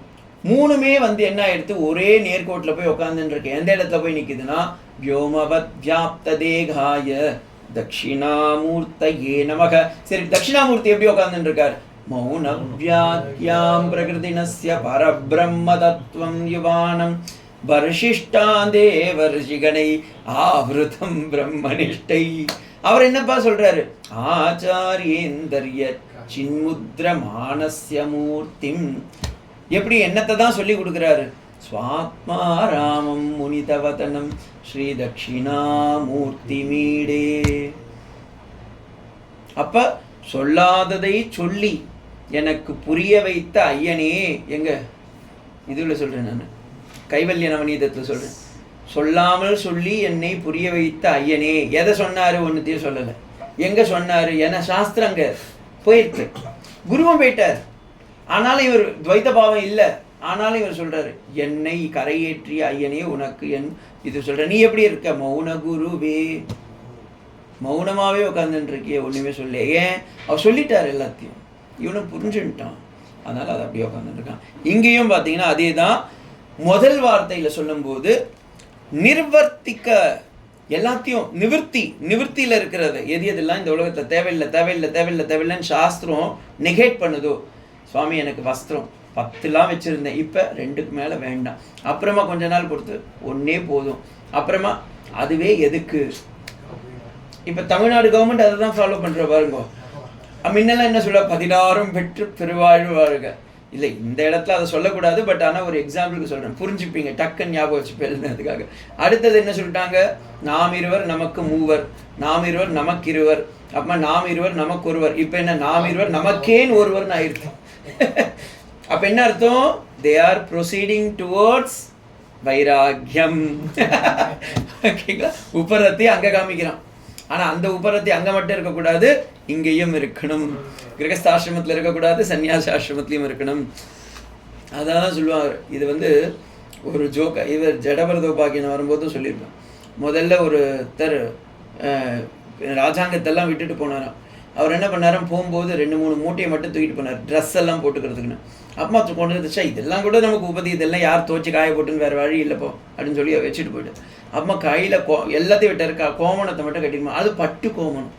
3மே என்ன ஆயிடுத்து, ஒரே நேர்கோட்டில் போய் உட்காந்துருக்கு. எந்த இடத்துல போய் நிற்குதுன்னா வியோமவத் வியாப்த தேகாய தட்சிணாமூர்த்தயே நமக. சரி, தட்சிணாமூர்த்தி எப்படி உட்காந்துட்டு இருக்கார், மௌன வியாத்யாம் பிரகிருதினஸ்ய பரபிரம்ம தத்துவம் யுவானம் வர்ஷிஷ்டாந்தே வர்ஷிகனை ஆவிருதம் பிரம்மனிஷ்டை. அவர் என்னப்பா சொல்றாரு, ஆச்சாரியேந்தர்ய சின்முத்ர மானஸ்ய மூர்த்திம். எப்படி என்னத்தை தான் சொல்லி கொடுக்குறாரு, ஸ்வாத்மா ராமம் முனிதவதனம் ஸ்ரீ தட்சிணாமூர்த்தி மீடே. அப்ப சொல்லாததை சொல்லி எனக்கு புரிய வைத்த ஐயனே, எங்க இதுல சொல்றேன், நான் கைவல்ய நவநீதத்துல சொல்றேன், சொல்லாமல் சொல்லி என்னை புரிய வைத்த ஐயனே. எதை சொன்னாரு? ஒன்னுத்தையும் சொல்லலை. எங்க சொன்னாரு? ஏன்னா சாஸ்திரம் அங்க போயிருக்கு, குருவும் போயிட்டார். ஆனாலும் இவர் துவைத்த பாவம் இல்லை. ஆனாலும் இவர் சொல்றாரு, என்னை கரையேற்றிய ஐயனே உனக்கு என் இது சொல்ற. நீ எப்படி இருக்க? மௌன குருவே, மௌனமாவே உட்காந்துட்டு இருக்கிய, ஒண்ணுமே சொல்ல. ஏன்? அவர் சொல்லிட்டார் எல்லாத்தையும், இவனும் புரிஞ்சுட்டான். அதனால அதை அப்படியே உட்காந்துட்டு இருக்கான். இங்கேயும் பார்த்தீங்கன்னா அதே தான். முதல் வார்த்தையில சொல்லும் போது நிர்வர்த்திக்க, எல்லாத்தையும் நிவர்த்தியில இருக்கிறது எது எதெல்லாம் இந்த உலகத்துல தேவையில்லை தேவையில்லை தேவையில்லை தேவையில்லைன்னு சாஸ்திரம் நெகேட் பண்ணுதோ. சுவாமி எனக்கு வஸ்திரம் 10 வச்சிருந்தேன், இப்ப 2க்கு மேல வேண்டாம், அப்புறமா கொஞ்ச நாள் பொறுத்து 1 போதும், அப்புறமா அதுவே எதுக்கு. இப்ப தமிழ்நாடு கவர்மெண்ட் அதை தான் ஃபாலோ பண்ற பாருங்க. முன்னெல்லாம் என்ன சொல்ல, 16 பெற்று பெருவாழ்வாருங்க. இல்லை, இந்த இடத்துல அதை சொல்லக்கூடாது, பட் ஆனால் ஒரு எக்ஸாம்பிளுக்கு சொல்கிறேன், புரிஞ்சுப்பீங்க, டக்குன்னு ஞாபகம் வச்சு பேசுனதுக்காக. அடுத்தது என்ன சொல்லிட்டாங்க? நாம் இருவர் நமக்கு மூவர், நாம் இருவர் நமக்கு இருவர், அப்போ நாம் இருவர் நமக்கு ஒருவர். இப்போ என்ன, நாம் இருவர் நமக்கேன்னு ஒருவர்னு ஆயிருக்கு. அப்போ என்ன அர்த்தம்? தே ஆர் ப்ரொசீடிங் டுவோர்ட்ஸ் வைராக்கியம். ஓகேங்களா? உப்பரத்தை அங்கே காமிக்கிறான். ஆனால் அந்த உபரத்தை அங்கே மட்டும் இருக்கக்கூடாது, இங்கேயும் இருக்கணும். கிரகஸ்தாசிரமத்தில் இருக்கக்கூடாது, சன்னியாச ஆசிரமத்திலையும் இருக்கணும். அதான் சொல்லுவாங்க. இது ஒரு ஜோக்கா. இவர் ஜடபரதோபாக்கியன் வரும்போதும் சொல்லியிருப்பேன். முதல்ல ஒருத்தர் ராஜாங்கத்தெல்லாம் விட்டுட்டு போனாராம். அவர் என்ன பண்ணாராம், போகும்போது 2-3 மூட்டையை மட்டும் தூக்கிட்டு போனார், ட்ரெஸ் எல்லாம் போட்டுக்கிறதுக்குன்னு. அப்பா கொண்டு வந்துச்சா, இதெல்லாம் கூட நமக்கு உபதி, இதெல்லாம் யார் துவச்சி காய போட்டுன்னு வேறு வழி இல்லைப்போ அப்படின்னு சொல்லி வச்சுட்டு போயிட்டு, அம்மா கையில் எல்லாத்தையும் விட்டாருக்கா, கோமணத்தை மட்டும் கட்டிக்கணும். அது பட்டு கோமணம்.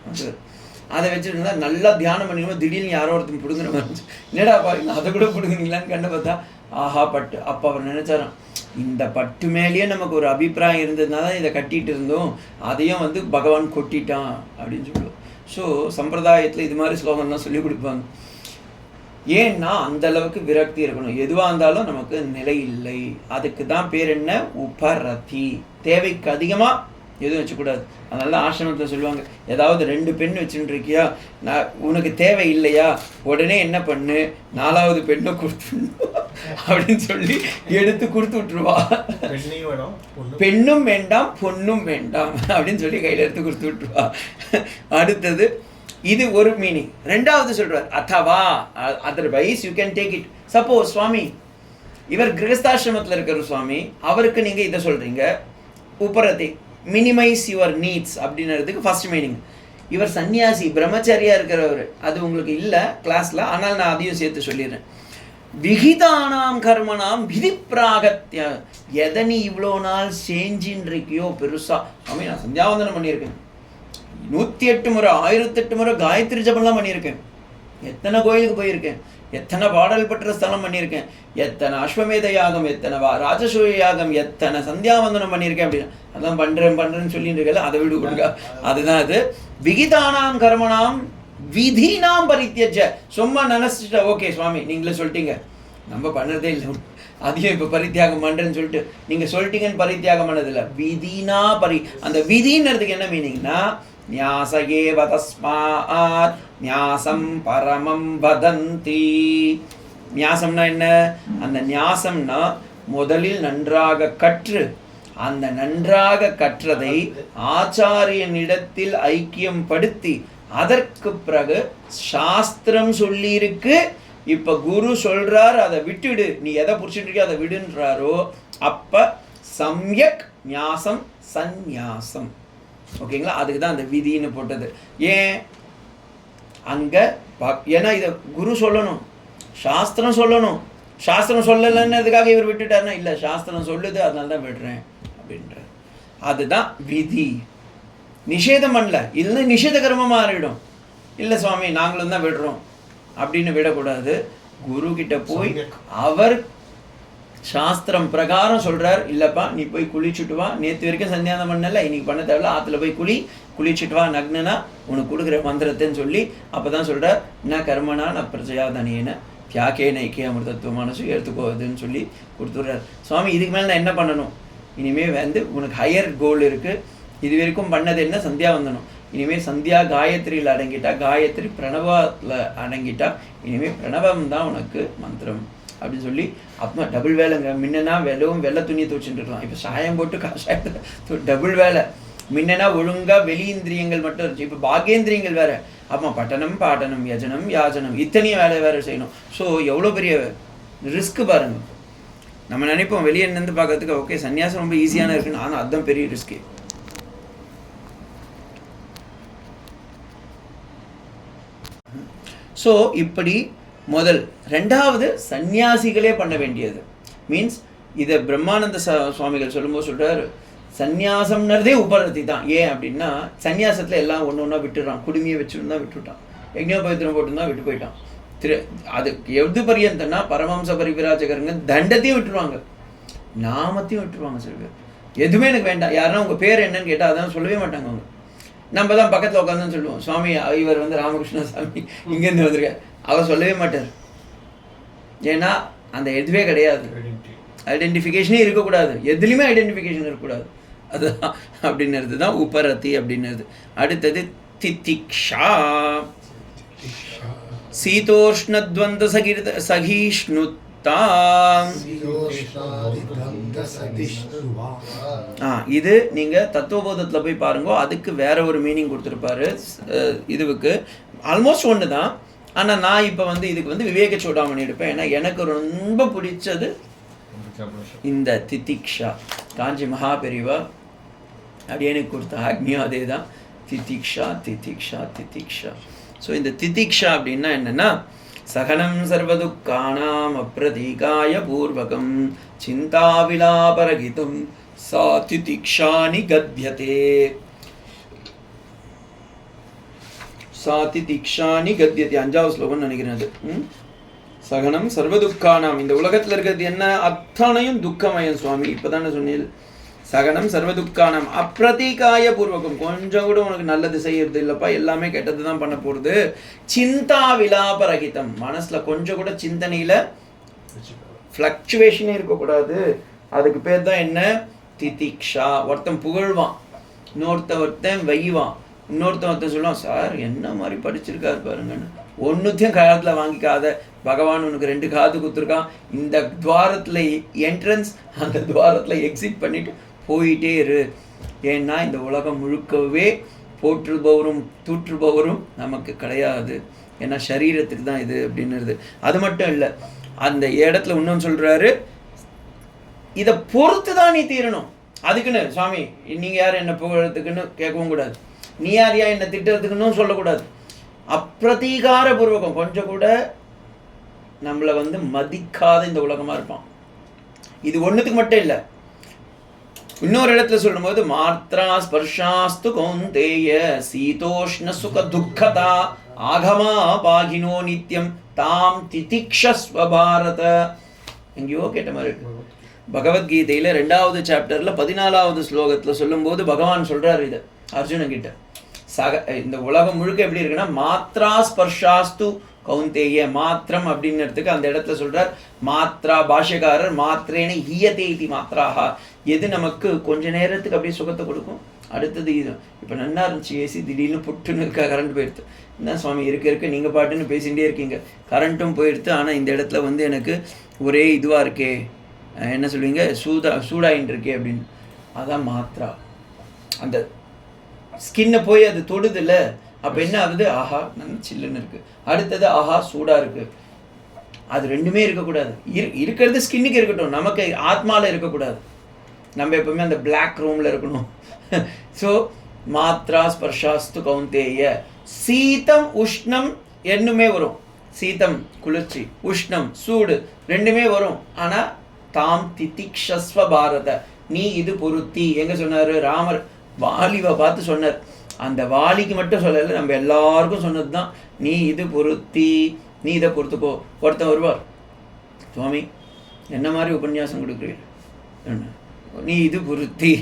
அதை வச்சுட்டு இருந்தால் நல்லா தியானம் பண்ணிக்கணும். திடீர்னு யாரோ ஒருத்தன் பிடுங்குற மாதிரி இருந்துச்சு. என்னடா பாருங்க, அதை கூட பிடுங்குனீங்களான்னு கண்டு பார்த்தா ஆஹா பட்டு. அப்போ அவர் நினைச்சாராம், இந்த பட்டு மேலேயே நமக்கு ஒரு அபிப்பிராயம் இருந்ததுனால இதை கட்டிட்டு இருந்தோம், அதையும் பகவான் கொட்டிட்டான் அப்படின்னு சொல்லுவோம். ஸோ சம்பிரதாயத்தில் இது மாதிரி ஸ்லோகம்லாம் சொல்லி கொடுப்பாங்க. ஏன்னா அந்த அளவுக்கு விரக்தி இருக்கணும். எதுவாக இருந்தாலும் நமக்கு நிலை இல்லை. அதுக்கு தான் பேர் என்ன? உபரதி. தேவைக்கு அதிகமாக எதுவும் வச்சுக்கூடாது. அதனால ஆசிரமத்தில் சொல்லுவாங்க, ஏதாவது 2 பெண் வச்சுட்டு இருக்கியா, நான் உனக்கு தேவை இல்லையா, உடனே என்ன பண்ணு, 4வது பெண்ணை கொடுத்துடணும் அப்படின்னு சொல்லி எடுத்து கொடுத்து விட்டுருவா. பெண்ணும் வேண்டாம் பொண்ணும் வேண்டாம் அப்படின்னு சொல்லி கையில் எடுத்து கொடுத்து விட்டுருவா. அடுத்தது இது ஒரு மீனிங். 2வது சொல்றார், அத்தவா, otherwise you can take it. Suppose சுவாமி இவர் கிரகஸ்தாசிரமத்தில் இருக்கிற சுவாமி, அவருக்கு நீங்க இதை சொல்றீங்க, உபரதி மினிமைஸ் யுவர் நீட்ஸ் அப்படின்றதுக்கு ஃபர்ஸ்ட் மீனிங். இவர் சன்னியாசி பிரம்மச்சாரியா இருக்கிறவர், அது உங்களுக்கு இல்லை கிளாஸ்ல, ஆனால் நான் அதையும் சேர்த்து சொல்லிடுறேன். விகிதானாம் கர்மனாம் விதி பிராகத்ய. எதை நீ இவ்வளோ நாள் செஞ்சின்னு இருக்கியோ பெருசா, சுவாமி நான் சந்தியாவந்தனம் பண்ணியிருக்கேன், 108 முறை 1008 முறை காயத்ரி ஜபம்லாம் பண்ணியிருக்கேன், எத்தனை கோயிலுக்கு போயிருக்கேன், எத்தனை பாடல் பெற்ற ஸ்தலம் பண்ணியிருக்கேன், எத்தனை அஸ்வமேத யாகம், எத்தனை ராஜசூய யாகம், எத்தனை சந்தியாவந்தனம் பண்ணியிருக்கேன் அப்படின்னு. அதான் பண்றேன்னு சொல்லிட்டு இருக்கல, அதை விடு கொடுங்க. அதுதான் அது. விகிதானாம் கர்மனாம் விதினாம் பரித்தியஜ. சும்மா நினைச்சிட்ட, ஓகே சுவாமி நீங்களே சொல்லிட்டீங்க, நம்ம பண்ணுறதே இல்லை, அதையும் இப்போ பரித்தியாகம் பண்ணுறேன்னு சொல்லிட்டு நீங்கள் சொல்லிட்டீங்கன்னு பரித்தியாகம் பண்ணதில்லை. விதினா அந்த விதின்றதுக்கு என்ன மீனிங்னா, ஞாசயே வதஸ்மாத் ஞாசம் பரமம் வதந்தி. ஞாசம்னா என்ன? அந்த ஞாசம்னா முதலில் நன்றாக கற்று, அந்த நன்றாக கற்றதை ஆச்சாரியனிடத்தில் ஐக்கியம் படுத்தி, அதற்கு பிறகு சாஸ்திரம் சொல்லியிருக்கு, இப்ப குரு சொல்றார் அதை விட்டுடு, நீ எதை புடிச்சிட்டு இருக்கியோ அதை விடுன்றாரோ, அப்ப சம்யக் ஞாசம் சந்நியாசம். ஓகேங்களா? அதுக்கு தான் அந்த விதின்னு போட்டது. ஏன் அங்க, ஏன்னா இதை குரு சொல்லணும், சாஸ்திரம் சொல்லணும். சாஸ்திரம் சொல்லலைன்னதுக்காக இவர் விட்டுட்டாருன்னா இல்லை, சாஸ்திரம் சொல்லுது அதனால தான் விடுறேன் அப்படின்ற. அதுதான் விதி. நிஷேதம் பண்ணல, இல்லை நிஷேத கர்மமாக மாறிடும். இல்லை சுவாமி நாங்களும் தான் விடுறோம் அப்படின்னு விடக்கூடாது. குரு கிட்ட போய் அவர் சாஸ்திரம் பிரகாரம் சொல்றார், இல்லப்பா நீ போய் குளிச்சுட்டு வா, நேற்று வரைக்கும் சந்தியானம் பண்ணல, இன்னைக்கு பண்ண தேவையில்ல, ஆற்றுல போய் குளிச்சுட்டு வா, நக்னனா உனக்கு கொடுக்குற மந்திரத்தைன்னு சொல்லி அப்பதான் சொல்றார், ந கர்மனா ந பிரஜயாதனேன தியாகே நைக்கே அமிர்தத்துவ மனசு எடுத்துக்கோதுன்னு சொல்லி கொடுத்துட்றாரு. சுவாமி இதுக்கு மேலே நான் என்ன பண்ணணும்? இனிமேல் வந்து உனக்கு ஹையர் கோல் இருக்குது. இது வரைக்கும் பண்ணது என்ன? சந்தியாவந்தனம். இனிமேல் சந்தியா காயத்ரியில் அடங்கிட்டா, காயத்ரி பிரணவத்தில் அடங்கிட்டா, இனிமேல் பிரணவம் தான் உனக்கு மந்திரம் அப்படின்னு சொல்லி அப்போ டபுள் வேலைங்க. முன்னனா வெள்ளை துணியை துவச்சுட்டு இருக்கலாம், இப்போ சாயம் போட்டு காஷாயத்தை டபுள் வேலை. முன்னனா ஒழுங்காக வெளியிந்திரியங்கள் மட்டும் இருந்துச்சு, இப்போ பாகேந்திரியங்கள் வேறு. அப்போ பட்டனம் பாட்டனம் யஜனம் யாஜனம் இத்தனையும் வேலை வேறு செய்யணும். ஸோ எவ்வளோ பெரிய ரிஸ்க்கு பாருங்கள். நம்ம நினைப்போம் வெளியே நின்று பார்க்கறதுக்கு ஓகே சன்னியாசம் ரொம்ப ஈஸியான இருக்குன்னு, ஆனால் அதுதான் பெரிய ரிஸ்க்கு. ஸோ இப்படி முதல். ரெண்டாவது சந்நியாசிகளே பண்ண வேண்டியது மீன்ஸ் இதை பிரம்மானந்த சுவாமிகள் சொல்லும்போது சொல்கிறார், சந்நியாசம்ன்றதே உபரத்தி தான். ஏன் அப்படின்னா சந்நியாசத்தில் எல்லாம் ஒன்று ஒன்றா விட்டுறான். குடுமையை வச்சுருந்தா விட்டுட்டான், யஜ்ஞோபவித்திரம் போட்டுருந்தா விட்டு போயிட்டான். அது எது பரியந்தன்னா பரமஹம்ச பரிவிராஜகருங்க தண்டத்தையும் விட்டுருவாங்க, நாமத்தையும் விட்டுருவாங்க. சில பேர் எதுவுமே எனக்கு வேண்டாம், யாருன்னா உங்கள் பேர் என்னன்னு கேட்டால் அதான் சொல்லவே மாட்டாங்க அவங்க. நம்ம தான் பக்கத்தில் உட்காந்துன்னு சொல்லுவோம், சுவாமி இவர் வந்து ராமகிருஷ்ண சாமி இங்கேருந்து வந்திருக்கார். அவர் சொல்லவே மாட்டார். ஏன்னா அந்த எதுவே கிடையாது, ஐடென்டிஃபிகேஷனே இருக்கக்கூடாது, எதுலேயுமே ஐடென்டிஃபிகேஷன் இருக்கக்கூடாது. அதுதான் அப்படின்றது தான் உபரத்தி அப்படின்றது. அடுத்தது திதிக்ஷா. சீதோஷ்ணத்வந்த சகிஷ்ணுதா. இது நீங்கள் தத்துவபோதத்தில் போய் பாருங்க, அதுக்கு வேற ஒரு மீனிங் கொடுத்துருப்பாரு. இதுவுக்கு ஆல்மோஸ்ட் ஒன்று தான். ஆனால் நான் இப்போ வந்து இதுக்கு வந்து விவேக சூடாமணி எடுப்பேன். ஏன்னா எனக்கு ரொம்ப பிடிச்சது இந்த திதிக்ஷா. காஞ்சி மகா பெரிவா அப்படி எனக்கு கொடுத்த ஆக்னியும் அதே தான், திதிக்ஷா திதிக்ஷா திதிக்ஷா. ஸோ இந்த திதிக்ஷா அப்படின்னா என்னென்னா, சகனம் சர்வதுக்கானாம் அப்ரதீகாய பூர்வகம் சிந்தாவிலாபரகிதம் சா திதிக்ஷா நிகத்யதே. சா திதிக்ஷா நிகத்யதே 5வது ஸ்லோகம் நினைக்கிறேன் அது. சகனம் சர்வதுக்கானாம், இந்த உலகத்தில் இருக்கிறது என்ன அத்தனையும் துக்கமயம் சுவாமி. இப்போ தானே சொன்னீங்க, சகனம் சர்வதுக்கானாம் அப்ரதீகாய பூர்வகம், கொஞ்சம் கூட உனக்கு நல்லது செய்யறது இல்லைப்பா, எல்லாமே கெட்டது தான் பண்ண போகிறது. சிந்தா விலாபரகிதம், மனசில் கொஞ்சம் கூட சிந்தனையில் ஃப்ளக்சுவேஷனே இருக்கக்கூடாது. அதுக்கு பேர் தான் என்ன? திதிக்ஷா. ஒருத்தன் புகழ்வான், ஒருத்தன் வைவான், ஒருத்தன் சொல்லுவான், சார் என்ன மாதிரி படிச்சிருக்காரு பாருங்கன்னு. ஒன்றுத்தையும் காலத்தில் வாங்கிக்காத, பகவான் உனக்கு 2 காது கொடுத்துருக்கான். இந்த துவாரத்தில் என்ட்ரன்ஸ், அந்த துவாரத்தில் எக்ஸிட் பண்ணிட்டு போயிட்டே இரு. ஏன்னா இந்த உலகம் முழுக்கவே போற்றுபவரும் தூற்றுபவரும் நமக்கு கிடையாது. ஏன்னா சரீரத்துக்கு தான் இது அப்படின்னுறது. அது மட்டும் இல்லை, அந்த இடத்துல இன்னொன்று சொல்கிறாரு, இதை பொறுத்து தான் நீ தீரணும். அதுக்குன்னு சுவாமி நீங்கள் யார் என்ன புகழத்துக்குன்னு கேட்கவும் கூடாது, நீ யார் என்ன திட்டுறதுக்குன்னு சொல்லக்கூடாது. அப்பிரதீகார பூர்வகம், கொஞ்சம் கூட நம்மளை வந்து மதிக்காத இந்த உலகமாக இருப்பான். இது ஒன்றுத்துக்கு மட்டும் இல்லை, இன்னொரு இடத்துல சொல்லும்போது மாத்ரா ஸ்பர்ஷாஸ்து கௌந்தேய சீதோஷ்ண சுக துக்கதா ஆகமா பாகினோ நித்யம் தாம் திதிக்ஷஸ்வ பாரத. எங்கேயோ கேட்ட மாதிரி இருக்கு. பகவத்கீதையில் 2வது சாப்டரில் 14வது ஸ்லோகத்தில் சொல்லும்போது பகவான் சொல்கிறார் இதை அர்ஜுனன் கிட்ட. இந்த உலகம் முழுக்க எப்படி இருக்குன்னா, மாத்ரா ஸ்பர்ஷாஸ்து கௌந்தேய, மாத்திரம் அப்படின்றதுக்கு அந்த இடத்துல சொல்றார் மாத்ரா. பாஷ்யக்காரர் மாத்திரேன ஹியதே இதி மாத்ராஹா, எது நமக்கு கொஞ்ச நேரத்துக்கு அப்படியே சுகத்தை கொடுக்கும், அடுத்தது இது. இப்போ நல்லா இருந்துச்சு ஏசி, திடீர்னு புட்டுன்னு இருக்க கரண்ட் போயிடுது. என்ன சுவாமி இருக்க நீங்கள் பாட்டுன்னு பேசிகிட்டே இருக்கீங்க, கரண்ட்டும் போயிடுது, ஆனால் இந்த இடத்துல வந்து எனக்கு ஒரே இதுவாக இருக்கே, என்ன சொல்லுவீங்க, சூடாயின்னு இருக்கே அப்படின்னு. அதான் மாத்ரா. அந்த ஸ்கின்னை போய் அது தொடுதில்ல, அப்போ என்ன ஆகுது, ஆஹா நல்ல சில்லுன்னு இருக்குது, அடுத்தது ஆஹா சூடாக இருக்குது. அது ரெண்டுமே இருக்கக்கூடாது. இருக்கிறது ஸ்கின்னுக்கு இருக்கட்டும், நமக்கு ஆத்மாவில் இருக்கக்கூடாது. நம்ம எப்பவுமே அந்த பிளாக் ரூமில் இருக்கணும். ஸோ மாத்ரா ஸ்பர்ஷாஸ்து கௌந்தேய. சீதம் உஷ்ணம் என்னுமே வரும். சீதம் குளிர்ச்சி, உஷ்ணம் சூடு, ரெண்டுமே வரும். ஆனால் தாம் திதிக்ஷஸ்வ பாரத, நீ இது பொருத்தி. எங்கே சொன்னார் ராமர்? வாலிவை பார்த்து சொன்னார். அந்த வாலிக்கு மட்டும் சொல்லலை, நம்ம எல்லாருக்கும் சொன்னது தான், நீ இது பொருத்தி, நீ இதை பொறுத்துக்கோ. ஒருத்தன் வருவார், சுவாமி என்ன மாதிரி உபன்யாசம் கொடுக்குறீங்க, நீ இது பொருத்தி.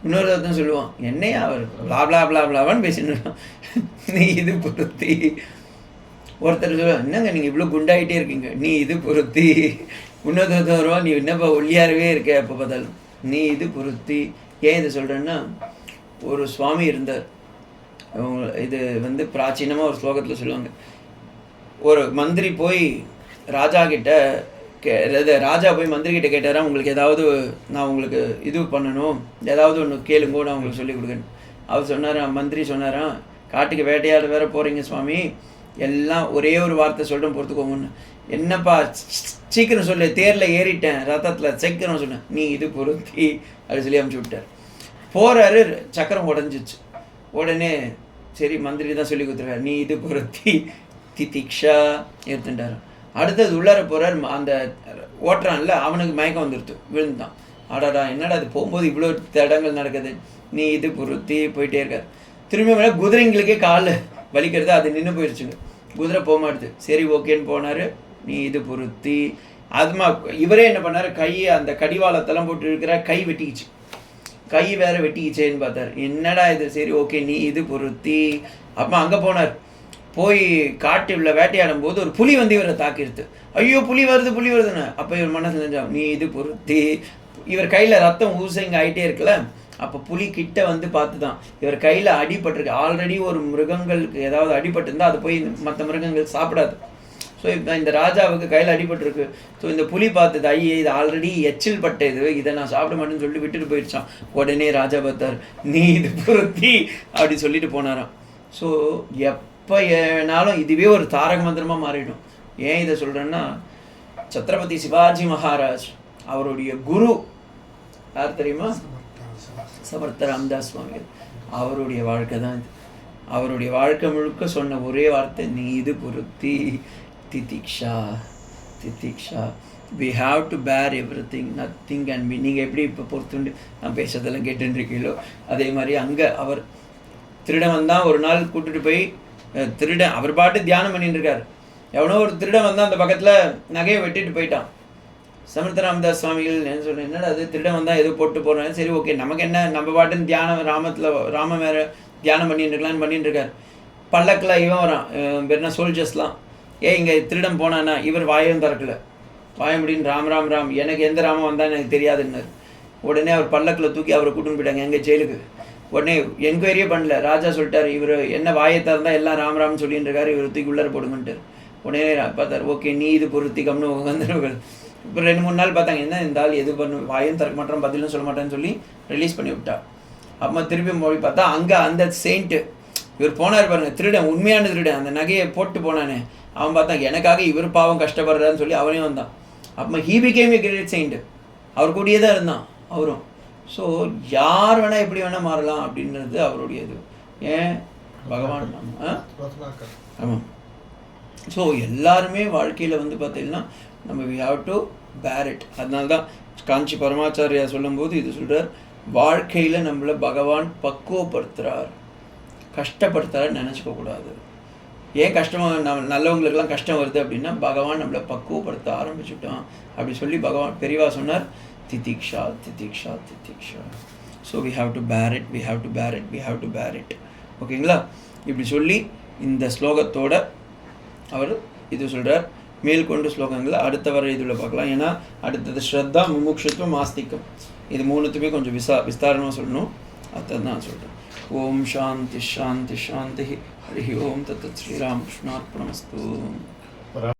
இன்னொரு ஒருத்தன் சொல்லுவான், என்னையா அவர் பிளா பிளா பிளா பிளாவான்னு பேசின்னு, நீ இது பொருத்தி. ஒருத்தர் சொல்லுவாங்க, என்னங்க நீங்கள் இவ்வளோ குண்டாகிட்டே இருக்கீங்க, நீ இது பொருத்தி. இன்னொருத்தர் வருவா, நீ என்னப்பா ஒல்லியாரவே இருக்க எப்போ பார்த்தாலும், நீ இது பொருத்தி. ஏன் இதை சொல்கிறேன்னா, ஒரு சுவாமி இருந்தார். இது வந்து பிராச்சீனமாக ஒரு ஸ்லோகத்தில் சொல்லுவாங்க. ஒரு மந்திரி போய் ராஜா கிட்ட ராஜா போய் மந்திரி கிட்ட கேட்டாரா, உங்களுக்கு ஏதாவது நான் உங்களுக்கு இது பண்ணணும், ஏதாவது ஒன்று கேளுங்கோ, நான் உங்களுக்கு சொல்லிக் கொடுக்கணும். அவர் சொன்னாராம், மந்திரி சொன்னாராம், காட்டுக்கு வேட்டையாட வேற போகிறீங்க சுவாமி, எல்லாம் ஒரே ஒரு வார்த்தை சொல்கிறேன் பொறுத்துக்கோங்கன்னு. என்னப்பா சீக்கிரம் சொல்லு, தேரில் ஏறிட்டேன், ரத்தத்தில் சீக்கிரம் சொன்னேன், நீ இது பொருத்தி அப்படி சொல்லி அனுப்பிச்சி விட்டார். போகிறாரு, சக்கரம் உடஞ்சிச்சு. உடனே சரி மந்திரி தான் சொல்லி கொடுத்துருக்காரு, நீ இது பொருத்தி திதிக்ஷா எடுத்துட்டார். அடுத்தது உள்ளார போகிறார், அந்த ஓட்டுறான்ல அவனுக்கு மயக்கம் வந்துடுத்து, விழுந்தான். ஆடாடா என்னடா அது போகும்போது இவ்வளோ தடங்கள் நடக்குது, நீ இது பொருத்தி போயிட்டே இருக்கார். திரும்பி மேலே குதிரைங்களுக்கே கால் வலிக்கிறது, அது நின்று போயிடுச்சுங்க, குதிரை போக மாட்டுது. சரி ஓகேன்னு போனார், நீ இது பொருத்தி. அதுமா இவரே என்ன பண்ணார், கையை அந்த கடிவாளத்தெல்லாம் போட்டு இருக்கிற, கை வெட்டிக்கிச்சு, கை வேற வெட்டிக்கிச்சேன்னு பார்த்தார். என்னடா இது, சரி ஓகே நீ இது பொருத்தி. அப்போ அங்கே போனார், போய் காட்டுல வேட்டையாடும் போது ஒரு புலி வந்து இவரை தாக்கிடுது. ஐயோ புலி வருதுன்னு. அப்போ இவர் மனசில் நினைச்சா, நீ இது பொருத்தி. இவர் கையில் ரத்தம் ஊசைங்க ஆகிட்டே இருக்குல்ல, அப்போ புலி கிட்ட வந்து பார்த்து தான், இவர் கையில் அடிபட்டிருக்கு. ஆல்ரெடி ஒரு மிருகங்களுக்கு ஏதாவது அடிபட்டிருந்தால் அது போய் மற்ற மிருகங்கள் சாப்பிடாது. ஸோ இப்போ இந்த ராஜாவுக்கு கையில் அடிபட்டிருக்கு. ஸோ இந்த புலி பார்த்தது, ஐயே இது ஆல்ரெடி எச்சில் பட்டது, இதை நான் சாப்பிட மாட்டேன்னு சொல்லி விட்டுட்டு போயிடுச்சான். உடனே ராஜா பார்த்தார், நீ இது பொருத்தி அப்படி சொல்லிட்டு போனாராம். ஸோ எப்போ ஏனாலும் இதுவே ஒரு தாரக மந்திரமாக மாறிடும். ஏன் இதை சொல்கிறேன்னா, சத்ரபதி சிவாஜி மகாராஜ் அவருடைய குரு யார் தெரியுமா? சமர்த்த ராமதாஸ் சுவாமிகள். அவருடைய வாழ்க்கை தான் இது. அவருடைய வாழ்க்கை முழுக்க சொன்ன ஒரே வார்த்தை, நீ இது பொருத்தி திதிக்ஷா திதிக்ஷா. we have to bear everything, nothing can be. நீங்கள் எப்படி இப்போ பொறுத்துண்டு நான் பேசுறதெல்லாம் கேட்டுருக்கீங்களோ, அதே மாதிரி அங்கே அவர் திருடன் வந்தான். ஒரு நாள் கூட்டுட்டு போய் திருடன் அவர் பாட்டு தியானம் பண்ணிட்டு இருக்கார். எவனோ ஒரு திருடன் வந்தான், அந்த பக்கத்தில் நகையை வெட்டிட்டு போயிட்டான். சமர்த்த ராமதாஸ் சுவாமிகள் என்ன சொன்னேன், என்னடா அது திருடன் வந்தால் எதுவும் போட்டு போகிறேன். சரி ஓகே நமக்கு என்ன, நம்ம பாட்டுன்னு தியானம் ராம வேறு தியானம் பண்ணிட்டு இருக்கலான்னு பண்ணிட்டு இருக்கார். பல்லக்கில் இவன் வரான், என்ன சோல்ஜர்ஸ்லாம், இங்கே திருடன் போனான்னா இவர் வாயம் திறக்கல, வாயம் முடின்னு ராம் ராம் ராம், எனக்கு எந்த ராமம் வந்தான்னு எனக்கு தெரியாதுன்னார். உடனே அவர் பல்லக்கில் தூக்கி அவரை கூட்டின்னு போயிட்டாங்க எங்கள் ஜெயிலுக்கு. உடனே என்கொயரியே பண்ணல, ராஜா சொல்லிட்டார், இவர் என்ன வாயத்தை இருந்தால் எல்லாம் ராம் ராம்னு சொல்லிட்டு இருக்காரு, இவர் தூக்கி உள்ளார போடுங்கன்ட்டு. உடனே பார்த்தார், ஓகே நீ இது பொருத்தி கம்னு வந்து. இப்போ 2-3 நாள் பார்த்தாங்க, என்ன இந்த ஆள் எது பண்ணு, வாயும் திறக்க மாட்டேன், பதிலும் சொல்ல மாட்டேன்னு சொல்லி ரிலீஸ் பண்ணி விட்டா. அம்மா திருப்பி மொழி பார்த்தா அங்கே அந்த செயின்ட்டு இவர் போனார் பாருங்க, திருடன், உண்மையான திருடன், அந்த நகையை போட்டு போனானே அவன் பார்த்தா எனக்காக இவர் பாவம் கஷ்டப்படுறான்னு சொல்லி அவனையும் வந்தான். அப்போ he became a great saint. அவர் கூடயே தான் இருந்தான் அவரும். ஸோ யார் வேணால் எப்படி வேணால் மாறலாம் அப்படின்றது அவருடைய இது. ஏன் பகவான் ஆமாம். ஸோ எல்லாருமே வாழ்க்கையில் வந்து பார்த்தீங்கன்னா நம்ம வி ஹாவ் டு பேர் இட். அதனால தான் காஞ்சி பரமாச்சாரியா சொல்லும்போது இது சொல்கிறார், வாழ்க்கையில் நம்மளை பகவான் பக்குவப்படுத்துகிறார், கஷ்டப்படுத்துகிறார் நினச்சிக்கக்கூடாது. ஏன் கஷ்டமாக நல்லவங்களுக்கெல்லாம் கஷ்டம் வருது அப்படின்னா பகவான் நம்மளை பக்குவப்படுத்த ஆரம்பிச்சுட்டோம் அப்படி சொல்லி பகவான் பெரியவா சொன்னார், திதிக்ஷா திதிக்ஷா திதிக்ஷா. ஸோ வி ஹாவ் டு பேர் இட், வி ஹாவ் டு பேர் இட், வி ஹாவ் டு பேர் இட். ஓகேங்களா? இப்படி சொல்லி இந்த ஸ்லோகத்தோட அவர் இது சொல்கிறார். மேல்கொண்டு ஸ்லோகங்களை அடுத்த வர இதில் பார்க்கலாம். ஏன்னா அடுத்தது ஸ்ரத்தா, முமுக்ஷத்துவம், ஆஸ்திகம், இது மூணுத்துமே கொஞ்சம் விஸ்தாரணமாக சொல்லணும். அதுதான் நான் சொல்கிறேன். ஓம் சாந்தி சாந்தி சாந்தி. ஹரி ஓம் தத் ஸ்ரீராமகிருஷ்ணார்ப்பணமஸ்து.